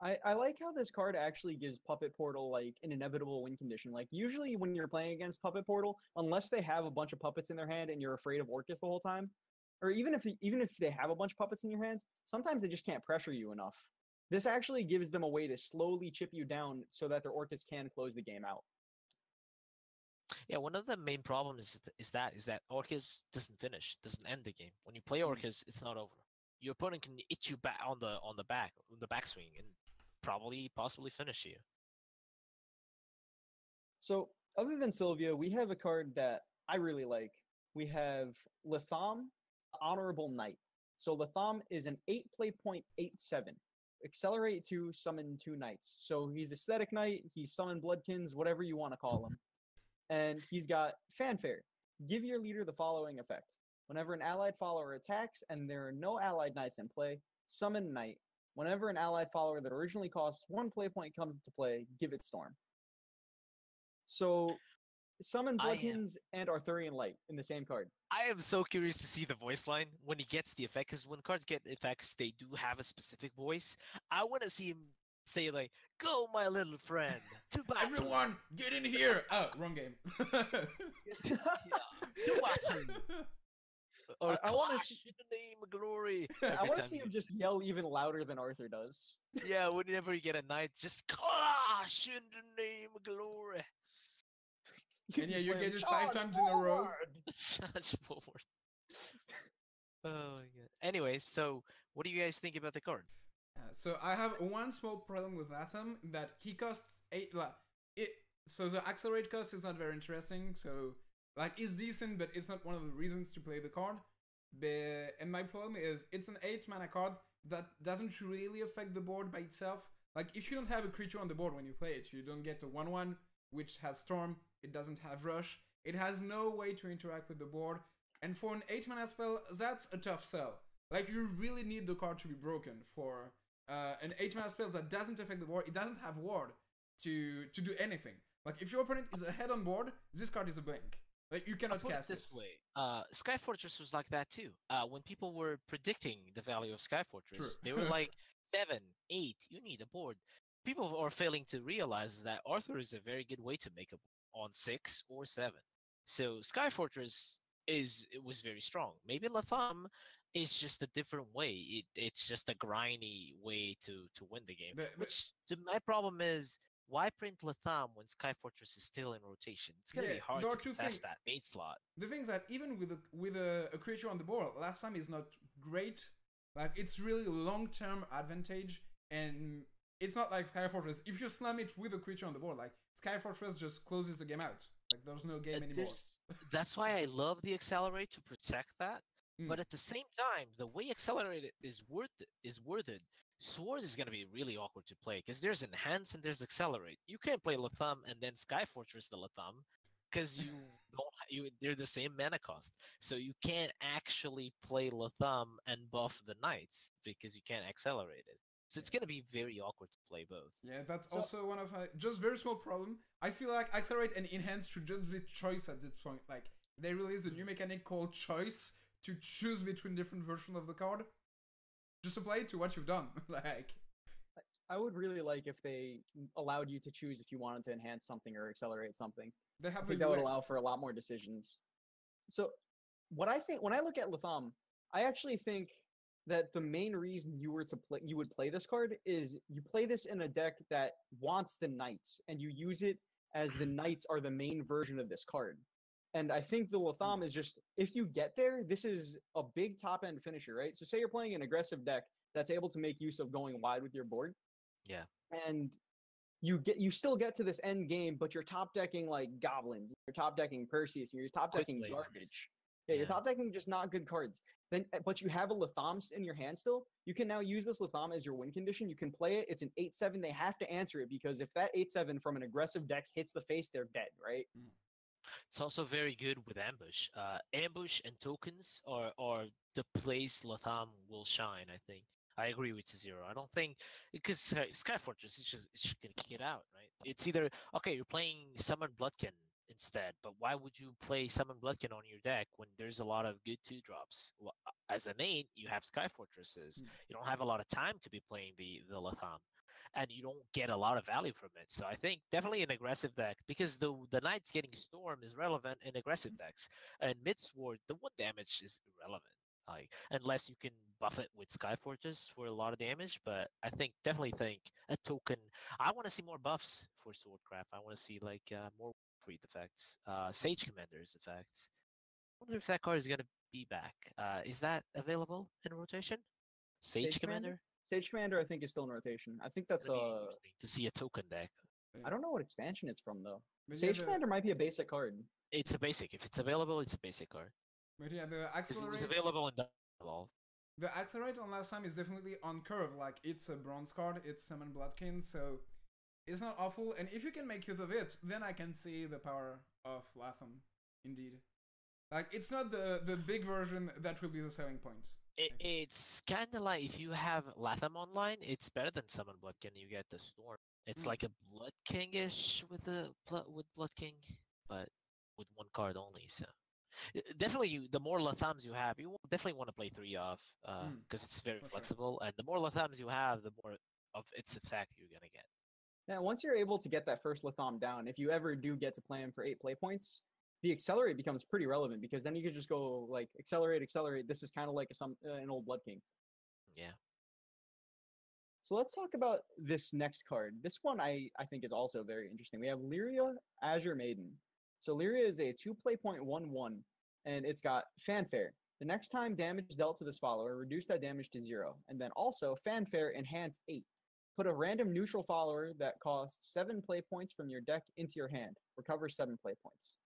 I like how this card actually gives Puppet Portal like an inevitable win condition. Like usually when you're playing against Puppet Portal, unless they have a bunch of puppets in their hand and you're afraid of Orcus the whole time, or even if they have a bunch of puppets in your hands, sometimes they just can't pressure you enough. This actually gives them a way to slowly chip you down so that their Orcus can close the game out. Yeah, one of the main problems is that Orcus doesn't end the game. When you play Orcus, it's not over. Your opponent can hit you back on the backswing, and possibly finish you. So, other than Sylvia, we have a card that I really like. We have Letham, Honorable Knight. So Letham is an 8 play point 8/7. Accelerate to summon 2 knights. So he's Aesthetic Knight, he's Summon Bloodkins, whatever you want to call him. And he's got Fanfare. Give your leader the following effect. Whenever an allied follower attacks and there are no allied knights in play, summon Knight. Whenever an allied follower that originally costs 1 play point comes into play, give it Storm. So summon Bloodkins and Arthurian Light in the same card. I am so curious to see the voice line when he gets the effect, because when cards get effects, they do have a specific voice. I want to see him say like, "Go, my little friend, to battle. Everyone, get in here!" Oh, wrong game. To battle. Or I want to in the name of glory. I want to see him just yell even louder than Arthur does. Yeah, whenever you get a knight, just clash in the name of glory. And yeah, you get it 5 times in a row. Charge forward. Oh my god. Anyways, so what do you guys think about the card? So I have one small problem with Atom that he costs 8. So the accelerate cost is not very interesting. So like it's decent, but it's not one of the reasons to play the card. And my problem is it's an 8 mana card that doesn't really affect the board by itself. Like if you don't have a creature on the board when you play it, you don't get a 1/1 which has Storm. It doesn't have Rush. It has no way to interact with the board. And for an 8 mana spell, that's a tough sell. Like you really need the card to be broken for an 8 mana spell that doesn't affect the board. It doesn't have ward to do anything. Like if your opponent is ahead on board, this card is a blink. Like you cannot cast it this way. Sky Fortress was like that too. When people were predicting the value of Sky Fortress, they were like 7, 8. You need a board. People are failing to realize that Arthur is a very good way to make a board on 6 or 7. So Sky Fortress was very strong. Maybe Latham is just a different way. It's just a grindy way to win the game. My problem is, why print Latham when Sky Fortress is still in rotation? It's gonna be hard to contest that 8 slot. The thing is that even with a creature on the board, Latham is not great. Like it's really long-term advantage, and it's not like Sky Fortress. If you slam it with a creature on the board, like Sky Fortress just closes the game out. Like there's no game anymore. That's why I love the Accelerate to protect that. But at the same time, the way Accelerate is worded, Sword is gonna be really awkward to play because there's Enhance and there's Accelerate. You can't play Latham and then Sky Fortress the Latham because they're the same mana cost. So you can't actually play Latham and buff the Knights because you can't accelerate it. So it's gonna be very awkward to play both. Yeah, that's also one of my just very small problem. I feel like Accelerate and Enhance should just be choice at this point. Like they released a new mechanic called Choice to choose between different versions of the card. Just apply it to what you've done. Like, I would really like if they allowed you to choose if you wanted to enhance something or accelerate something. They have I think that would allow for a lot more decisions. So, what I think when I look at Latham, I actually think that the main reason you would play this card is you play this in a deck that wants the Knights, and you use it as the Knights are the main version of this card. And I think the Latham is just, if you get there, this is a big top-end finisher, right? So say you're playing an aggressive deck that's able to make use of going wide with your board. Yeah. And you still get to this end game, but you're top decking like goblins, you're top decking Perseus, and you're top decking garbage. Yeah, you're top decking just not good cards. But you have a Latham in your hand still. You can now use this Latham as your win condition. You can play it. It's an 8/7. They have to answer it because if that 8/7 from an aggressive deck hits the face, they're dead, right? It's also very good with Ambush. Ambush and tokens are the place Latham will shine, I think. I agree with Zero. I don't think, because Sky Fortress it's just gonna kick it out, right? It's either, okay, you're playing Summon Bloodkin instead, but why would you play Summon Bloodkin on your deck when there's a lot of good 2-drops? Well, as an 8, you have Sky Fortresses. You don't have a lot of time to be playing the Latham, and you don't get a lot of value from it. So I think definitely an aggressive deck, because the Knights getting Storm is relevant in aggressive decks, and Mid-Sword, the 1 damage is irrelevant. Like, unless you can buff it with Sky Fortress for a lot of damage, but I definitely think a token. I want to see more buffs for Swordcraft. I want to see like more Freed effects, Sage Commander's effects. I wonder if that card is gonna be back. Is that available in rotation? Sage Commander? Sage Commander, I think, is still in rotation. I think that's to see a token deck. I don't know what expansion it's from though. Sage Commander might be a basic card. It's a basic. If it's available, it's a basic card. But yeah, the Accelerate... It was available in Evolve. The Accelerate on last time is definitely on curve. Like, it's a bronze card, it's Summon Bloodkin, so it's not awful. And if you can make use of it, then I can see the power of Latham, indeed. Like, it's not the big version that will be the selling point. It's kind of like, if you have Latham online, it's better than Summon Bloodkin. You get the Storm. It's like a Blood King-ish with Blood King, but with 1 card only, so... Definitely, the more Lathams you have, you definitely want to play 3 off, because it's very flexible, and the more Lathams you have, the more of its effect you're going to get. Yeah, once you're able to get that first Latham down, if you ever do get to play him for 8 play points, the Accelerate becomes pretty relevant, because then you can just go, like, Accelerate. This is kind of like an old Blood King. Yeah. So let's talk about this next card. This one I think is also very interesting. We have Lyria, Azure Maiden. So Lyria is a 2 play point 1/1, and it's got Fanfare. The next time damage dealt to this follower, reduce that damage to 0. And then also, Fanfare enhance 8. Put a random neutral follower that costs 7 play points from your deck into your hand. Recover 7 play points.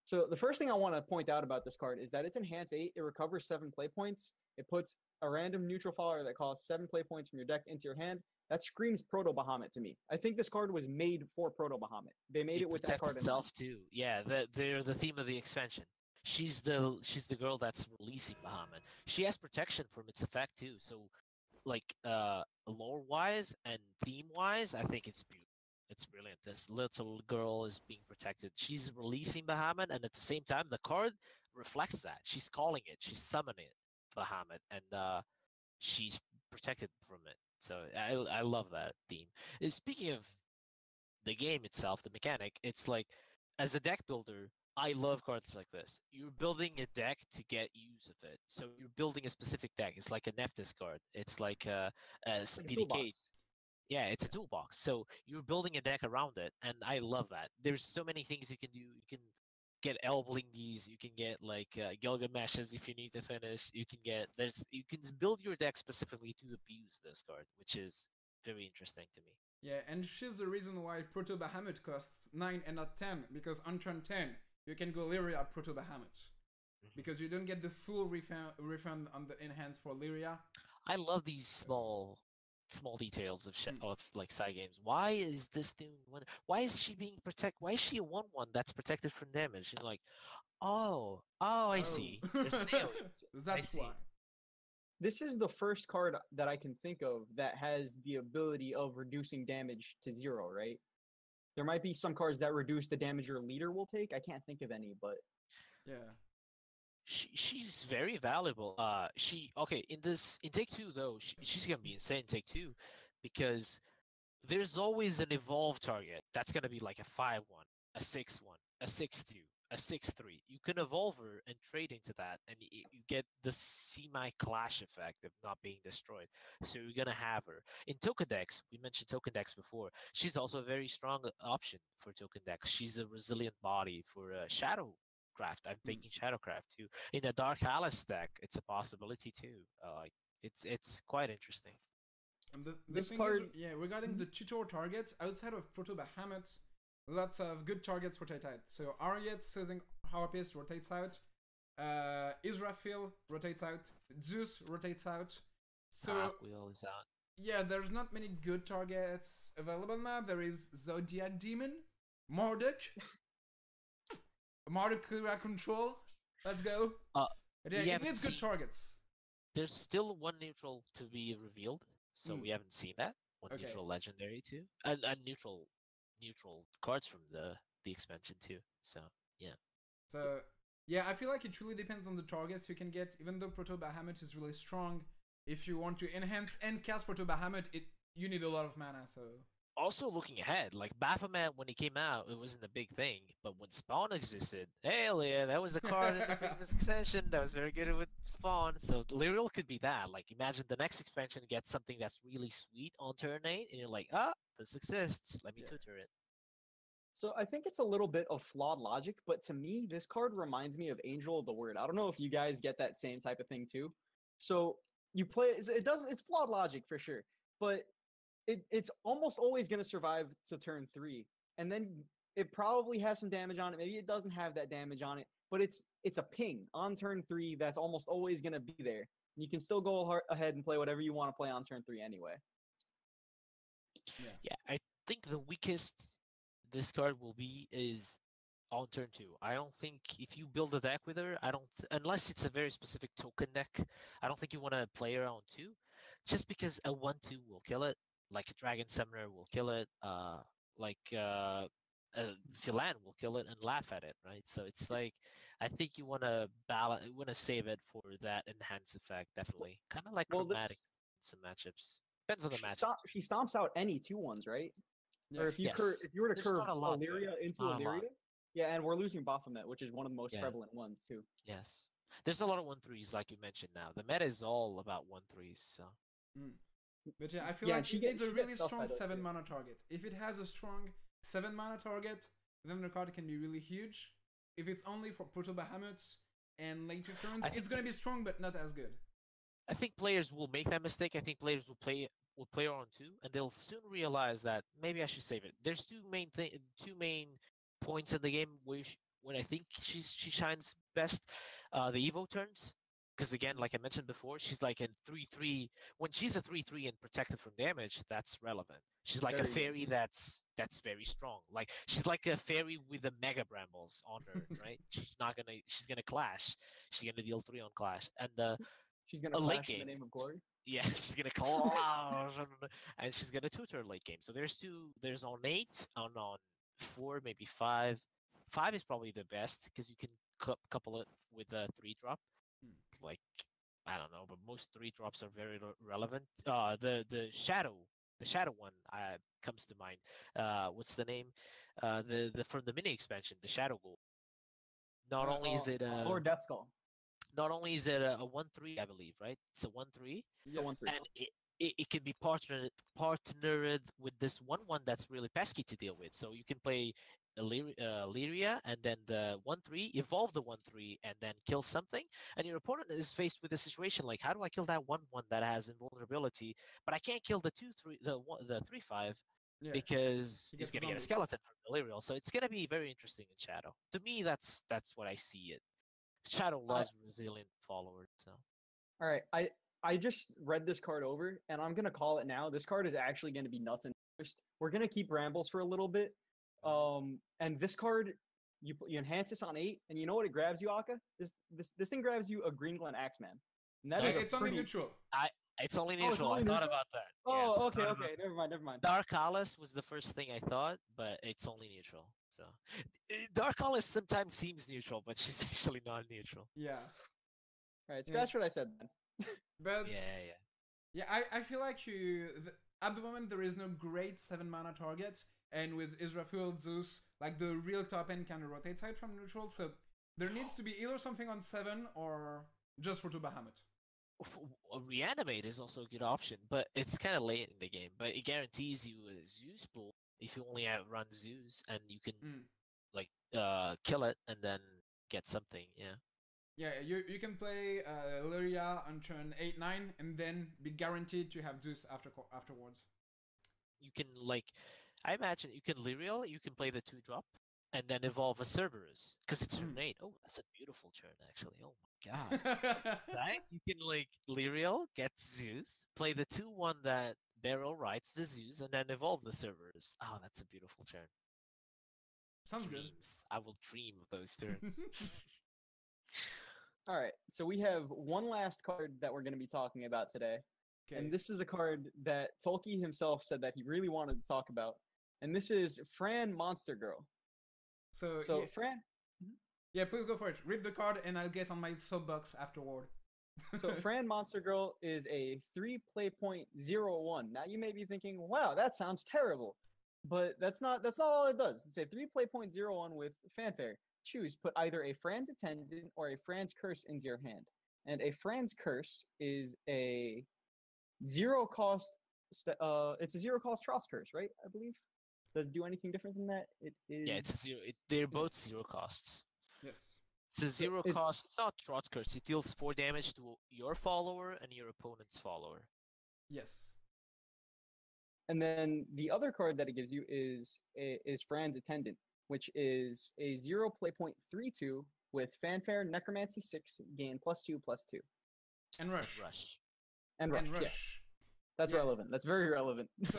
So the first thing I want to point out about this card is that it's enhance 8. It recovers 7 play points. It puts a random neutral follower that costs 7 play points from your deck into your hand. That screams Proto Bahamut to me. I think this card was made for Proto Bahamut. They made it with that card itself too. Yeah, they're the theme of the expansion. She's the girl that's releasing Bahamut. She has protection from its effect too. So, like lore wise and theme wise, I think it's beautiful. It's brilliant. This little girl is being protected. She's releasing Bahamut, and at the same time, the card reflects that. She's calling it. She's summoning Bahamut, and she's protected from it. So I love that theme. And speaking of the game itself, the mechanic, it's like, as a deck builder, I love cards like this. You're building a deck to get use of it. So you're building a specific deck. It's like a Nephthys card. It's like a PDK. Yeah, it's a toolbox. So you're building a deck around it, and I love that. There's so many things you can do. You can get Elblingies. You can get like Gilgameshes if you need to finish. You can build your deck specifically to abuse this card, which is very interesting to me. Yeah, and she's the reason why Proto Bahamut costs 9 and not 10, because on turn 10 you can go Lyria Proto Bahamut. Because you don't get the full refund on the enhance for Lyria. I love these small details of like side games. Why is this doing one? Why is she being protected? Why is she a 1/1 that's protected from damage? You're like, I see. There's an alien. That's why. This is the first card that I can think of that has the ability of reducing damage to 0, right? There might be some cards that reduce the damage your leader will take. I can't think of any, but yeah. She's very valuable. In take 2 though, she's gonna be insane in take 2, because there's always an evolved target that's gonna be like a 5/1, a 6/1, a 6/2, a 6/3. You can evolve her and trade into that, and you get the semi-clash effect of not being destroyed. So you're gonna have her in token decks. We mentioned token decks before. She's also a very strong option for token decks. She's a resilient body for Shadowcraft. I'm thinking Shadowcraft too. In a Dark Alice deck, it's a possibility too. It's quite interesting. And the thing card... is, regarding the tutor targets, outside of Proto Bahamut, lots of good targets rotate out. So Ariet, Seizing Harpist rotates out. Israfil rotates out. Zeus rotates out. So Darkwheel is out. Yeah, there's not many good targets available now. There is Zodiac Demon, Marduk, Clear Control. Let's go. It needs good targets. There's still one neutral to be revealed, so we haven't seen that. One neutral legendary too, and neutral cards from the expansion too. So yeah. So yeah, I feel like it really depends on the targets you can get. Even though Proto Bahamut is really strong, if you want to enhance and cast Proto Bahamut, you need a lot of mana. So also looking ahead, like Baphomet when it came out, it wasn't a big thing, but when Spawn existed, hell yeah, that was a card in the previous expansion that was very good with Spawn. So Lyriel could be that. Like imagine the next expansion gets something that's really sweet on turn 8, and you're like, this exists. Let me tutor it. So I think it's a little bit of flawed logic, but to me, this card reminds me of Angel of the Word. I don't know if you guys get that same type of thing too. So you play it's flawed logic for sure, but it's almost always going to survive to turn 3, and then it probably has some damage on it. Maybe it doesn't have that damage on it, but it's a ping on turn 3 that's almost always going to be there. You can still go ahead and play whatever you want to play on turn 3 anyway. Yeah, I think the weakest this card will be is on turn 2. I don't think if you build a deck with her, unless it's a very specific token deck, I don't think you want to play her on 2, just because a 1/2 will kill it. Like a Dragon Summoner will kill it, Philan will kill it and laugh at it, right? So it's like, I think you want to save it for that enhance effect, definitely. Kind of like Chromatic in some matchups. Depends on the matchup. She stomps out any 2/1s, right? Yeah. Or if you were to curve Illyria into Illyria, yeah, and we're losing Baphomet, which is one of the most prevalent ones too. Yes, there's a lot of 1/3s like you mentioned. Now the meta is all about 1/3s, so. But yeah, I feel like it needs a really strong 7 mana target. If it has a strong 7 mana target, then the card can be really huge. If it's only for Proto Bahamut, and later turns, I it's think gonna be strong, but not as good. I think players will make that mistake. I think players will play on 2, and they'll soon realize that maybe I should save it. There's two main points in the game when I think she shines best. The Evo turns, because again, like I mentioned before, she's like in 3/3. When she's a 3/3 and protected from damage, that's relevant. She's like Very a good. fairy that's very strong. Like she's like a fairy with the mega brambles on her, right? She's gonna clash. She's gonna deal 3 on clash, and She's gonna a late clash in the game. name of glory. Yeah, she's gonna clash, and she's gonna tutor late game. So there's two. There's on 8, on 4, maybe 5. 5 is probably the best because you can couple it with a 3-drop. Like I don't know, but most 3-drops are very relevant. The shadow one comes to mind. What's the name? The from the mini expansion, the shadow goal. Not only is it Lord Death Skull. not only is it a 1/3, I believe, right? It's a 1/3, It's a 1/3. and it can be partnered with this 1/1 that's really pesky to deal with. So you can play Lyria and then the 1/3, evolve the 1/3, and then kill something. And your opponent is faced with a situation like, how do I kill that 1/1 that has invulnerability, but I can't kill the 2/3, the 3/5 Yeah. because He he's gets a gonna get a zombie. skeleton from Delirial. So it's gonna be very interesting in Shadow. To me, that's what I see it. Shadow loves resilient followers. So All right, I just read this card over, and I'm gonna call it now. This card is actually gonna be nuts and first. We're gonna keep Brambles for a little bit. And this card, you enhance this on 8, and you know what it grabs you, Aka? This thing grabs you a Green Glen Axeman. And that is It's only neutral. it's only Oh, it's neutral. only I thought neutral? about that. Oh, Yes, I okay, thought about okay. Never mind. Dark Alice was the first thing I thought, but it's only neutral. So Dark Alice sometimes seems neutral, but she's actually not neutral. Yeah. All right, scratch what I said then. But Yeah. I feel like at the moment there is no great 7 mana target, and with Israfil, Zeus, like the real top end kind of rotates out from neutral, so there needs to be either something on 7 or just for 2 Bahamut. Reanimate is also a good option, but it's kind of late in the game. But it guarantees you a Zeus pool if you only run Zeus, and you can kill it and then get something. Yeah. Yeah, you can play Lyria on turn 8-9 and then be guaranteed to have Zeus afterwards. You can I imagine you can Lyrial, you can play the 2-drop, and then evolve a Cerberus because it's turn 8. Oh, that's a beautiful turn actually. Oh my god. Right? You can Lyrial, get Zeus, play the 2/1 that Beryl writes the Zeus, and then evolve the Cerberus. Oh, that's a beautiful turn. Sounds Dreams. good. I will dream of those turns. All right, so we have one last card that we're going to be talking about today. Okay. And this is a card that Tolki himself said that he really wanted to talk about. And this is Fran Monster Girl. So So yeah, Fran, yeah, please go for it. Read the card and I'll get on my soapbox afterward. so Fran Monster Girl is a 3 play point 0/1. Now you may be thinking, wow, that sounds terrible. But that's not all it does. It's a 3 play point 0/1 with fanfare. Choose, put either a Fran's Attendant or a Fran's Curse into your hand. And a Fran's Curse is a 0 cost. It's a 0 cost Tross Curse, right? I believe. Does it do anything different than that? It is. Yeah, it's a 0. They're both 0 costs. Yes. It's a 0 cost. It's not Trot Curse. It deals 4 damage to your follower and your opponent's follower. Yes. And then the other card that it gives you is Fran's Attendant, which is a 0 play point 3/2 with fanfare, necromancy 6, gain +2/+2. And rush. And rush. Yes. That's relevant. That's very relevant. So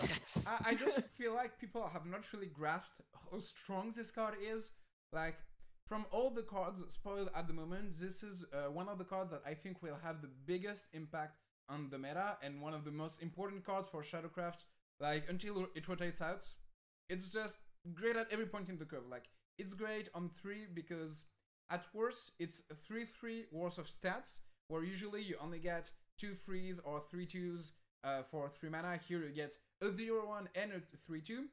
I just feel like people have not really grasped how strong this card is. Like, from all the cards spoiled at the moment, this is one of the cards that I think will have the biggest impact on the meta, and one of the most important cards for Shadowcraft. Like, until it rotates out, it's just great at every point in the curve. Like, it's great on 3 because at worst, it's 3/3 worth of stats, where usually you only get 2 3s or 3 2s for 3 mana. Here you get a 0/1 and a 3/2.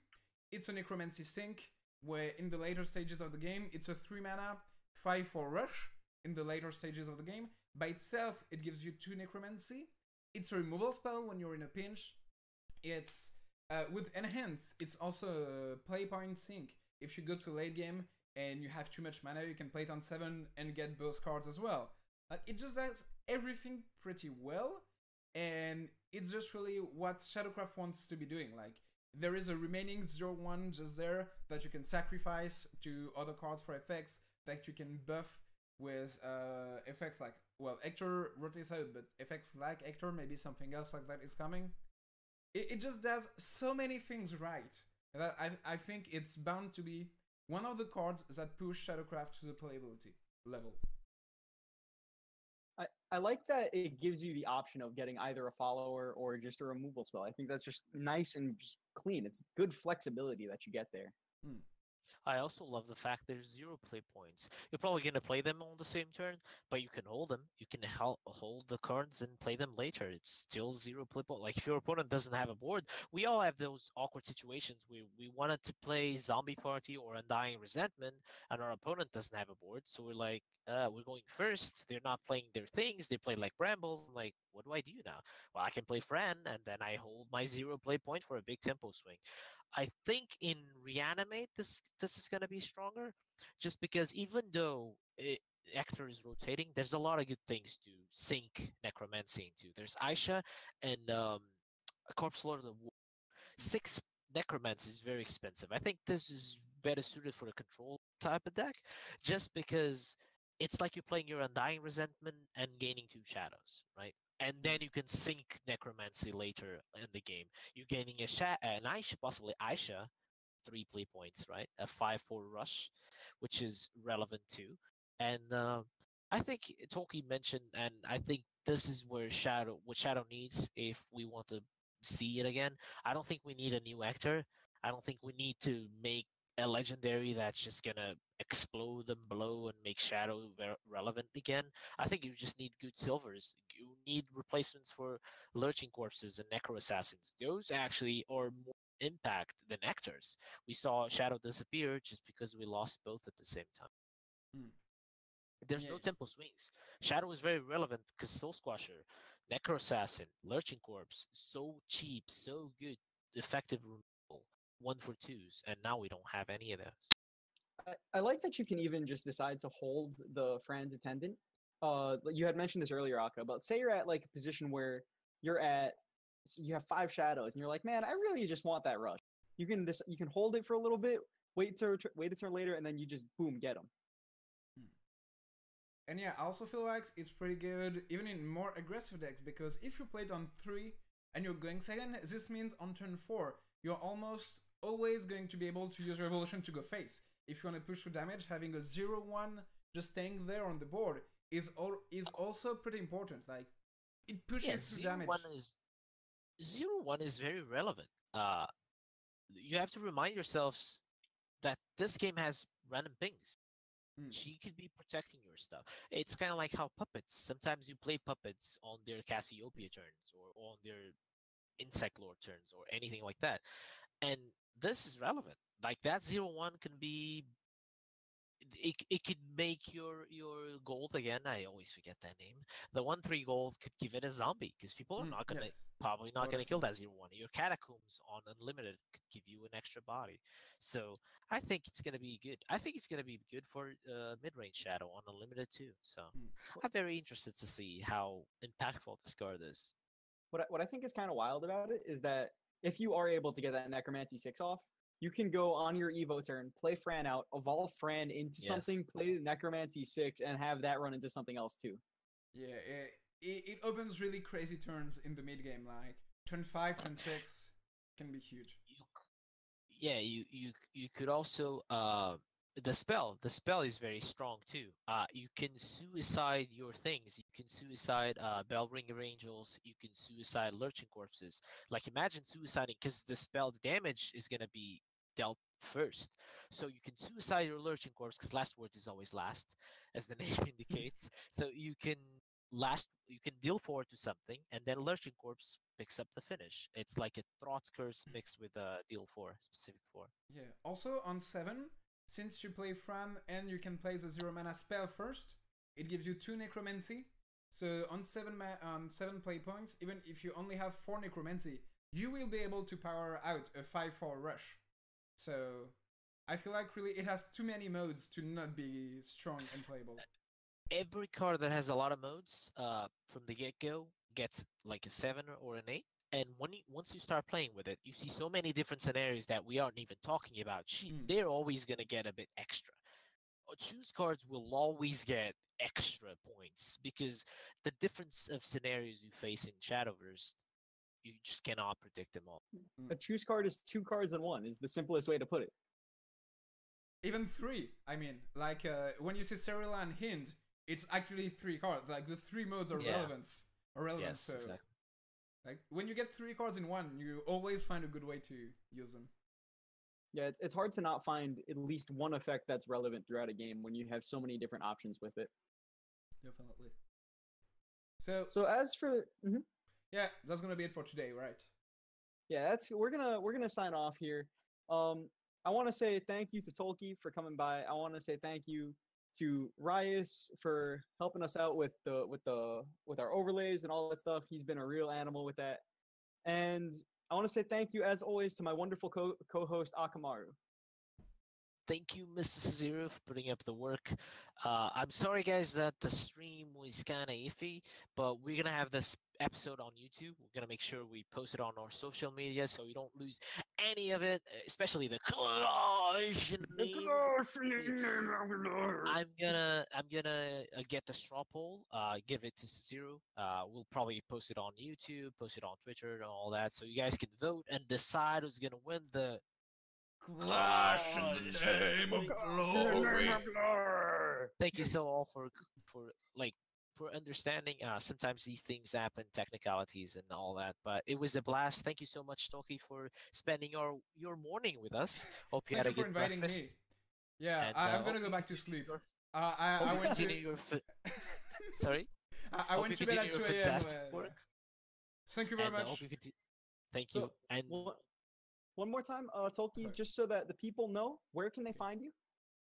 It's a Necromancy Sync, where in the later stages of the game, it's a 3 mana, 5/4 rush in the later stages of the game. By itself, it gives you 2 Necromancy. It's a removal spell when you're in a pinch. It's with Enhance, it's also a play point sync. If you go to late game, and you have too much mana, you can play it on 7 and get both cards as well. Like, it just does everything pretty well, and it's just really what Shadowcraft wants to be doing. Like, there is a remaining 0/1 just there that you can sacrifice to other cards for effects that you can buff with effects like, well, Hector wrote this out, but effects like Hector, maybe something else like that is coming. It just does so many things right that I think it's bound to be one of the cards that push Shadowcraft to the playability level. I like that it gives you the option of getting either a follower or just a removal spell. I think that's just nice and just clean. It's good flexibility that you get there. I also love the fact there's 0 play points. You're probably going to play them on the same turn, but you can hold them. You can hold the cards and play them later. It's still 0 play point. Like, if your opponent doesn't have a board, we all have those awkward situations where we wanted to play Zombie Party or Undying Resentment, and our opponent doesn't have a board. So we're like, we're going first. They're not playing their things. They play like Brambles. I'm like, what do I do now? Well, I can play Fran, and then I hold my 0 play point for a big tempo swing. I think in Reanimate, this is going to be stronger, just because even though Hector is rotating, there's a lot of good things to sync Necromancy into. There's Aisha and Corpse Lord of the War. 6 Necromancy is very expensive. I think this is better suited for a control type of deck, just because it's like you're playing your Undying Resentment and gaining 2 shadows, right? And then you can sync Necromancy later in the game. You're gaining an Aisha, possibly Aisha, 3 play points, right? A 5/4 rush, which is relevant too. And I think Tolki mentioned, and I think this is where what Shadow needs if we want to see it again. I don't think we need a new actor. I don't think we need to make a legendary that's just gonna explode and blow and make Shadow relevant again. I think you just need good silvers. You need replacements for Lurching Corpses and Necro Assassins. Those actually are more impact than actors. We saw Shadow disappear just because we lost both at the same time. There's no tempo swings. Shadow is very relevant because Soul Squasher, Necro Assassin, Lurching Corpse, so cheap, so good, effective removal, 1/2s, and now we don't have any of those. I like that you can even just decide to hold the Fran's Attendant. You had mentioned this earlier, Aka, but say you're at like a position where you have 5 shadows, and you're like, man, I really just want that rush. You can hold it for a little bit, wait a turn later, and then you just boom get them. And yeah, I also feel like it's pretty good even in more aggressive decks, because if you play it on 3 and you're going second, this means on turn 4 you're almost always going to be able to use Revolution to go face. If you want to push through damage, having a 0/1 just staying there on the board is also pretty important. Like, it pushes through damage. 0/1 is very relevant. You have to remind yourselves that this game has random pings. She could be protecting your stuff. It's kind of like how puppets. Sometimes you play puppets on their Cassiopeia turns or on their Insect Lord turns or anything like that. And this is relevant. Like, that 0/1 can be... It could make your gold again. I always forget that name. The 1/3 gold could give it a zombie, because people are not gonna probably not gonna kill that 0/1. Your Catacombs on Unlimited could give you an extra body. So I think it's gonna be good. I think it's gonna be good for mid-range Shadow on Unlimited too. So I'm very interested to see how impactful this card is. What I think is kind of wild about it is that if you are able to get that Necromancy 6 off, you can go on your Evo turn, play Fran out, evolve Fran into something, play Necromancy 6, and have that run into something else too. Yeah, it opens really crazy turns in the mid game. Like turn 5, turn 6 can be huge. You could also the spell is very strong too. You can suicide your things. You can suicide Bellringer Angels. You can suicide Lurching Corpses. Like, imagine suiciding, because the spell damage is gonna be dealt first. So you can suicide your Lurching Corpse, because last word is always last, as the name indicates. So you can deal 4 to something, and then Lurching Corpse picks up the finish. It's like a Throat Curse mixed with a deal 4, specific 4. Yeah. Also on 7, since you play Fran and you can play the 0 mana spell first, it gives you 2 Necromancy. So on 7 play points, even if you only have 4 Necromancy, you will be able to power out a 5/4 rush. So I feel like really it has too many modes to not be strong and playable. Every card that has a lot of modes, from the get-go, gets like a 7 or an 8. And once you start playing with it, you see so many different scenarios that we aren't even talking about. They're always gonna get a bit extra. Choose cards will always get extra points because the difference of scenarios you face in Shadowverse, you just cannot predict them all. A choose card is 2 cards in 1. Is the simplest way to put it. Even 3. I mean, like when you say Cyrilla and Hind, it's actually 3 cards. Like the 3 modes are relevant. Yes, so exactly. like when you get 3 cards in 1, you always find a good way to use them. Yeah, it's hard to not find at least one effect that's relevant throughout a game when you have so many different options with it. Definitely. So as for yeah, that's gonna be it for today, right? Yeah, we're gonna sign off here. I want to say thank you to Tolki for coming by. I want to say thank you to Rias for helping us out with our overlays and all that stuff. He's been a real animal with that. And I want to say thank you, as always, to my wonderful co-host Akamaru. Thank you, Mr. Zero, for putting up the work. I'm sorry, guys, that the stream was kind of iffy, but we're going to have this episode on YouTube. We're going to make sure we post it on our social media so you don't lose any of it, especially the collage name. I'm gonna get the straw poll, give it to Zero. We'll probably post it on YouTube, post it on Twitter, and all that, so you guys can vote and decide who's gonna win the Clash in the name of glory. Thank you so all for understanding. Sometimes these things happen, technicalities and all that, but it was a blast. Thank you so much, Tolki, for spending your morning with us. Hope you had a good inviting breakfast. Me. Yeah, and, I'm gonna go back to sleep. I went to. Sorry. I went to bed at 2 a.m. Thank you very much. Thank you. And one more time, Tolki, just so that the people know, where can they find you?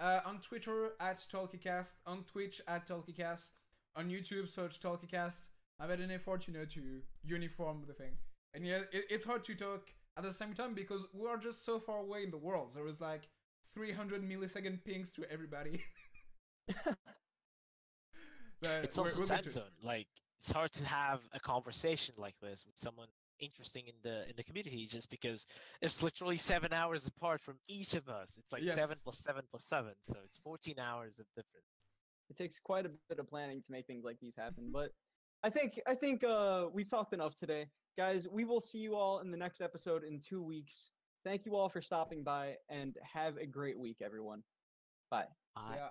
On Twitter at Tolki Casts, on Twitch at Tolki Casts, on YouTube search Tolki Casts. I've had an effort, to uniform the thing. And yeah, it's hard to talk at the same time because we are just so far away in the world. There was like 300 millisecond pings to everybody. It's also time zone. Like, it's hard to have a conversation like this with someone interesting in the community just because it's literally 7 hours apart from each of us. It's like 7 + 7 + 7, so it's 14 hours of difference. It takes quite a bit of planning to make things like these happen, but I think we've talked enough today, guys. We will see you all in the next episode in 2 weeks. Thank you all for stopping by and have a great week, everyone. Bye. Bye. Yeah.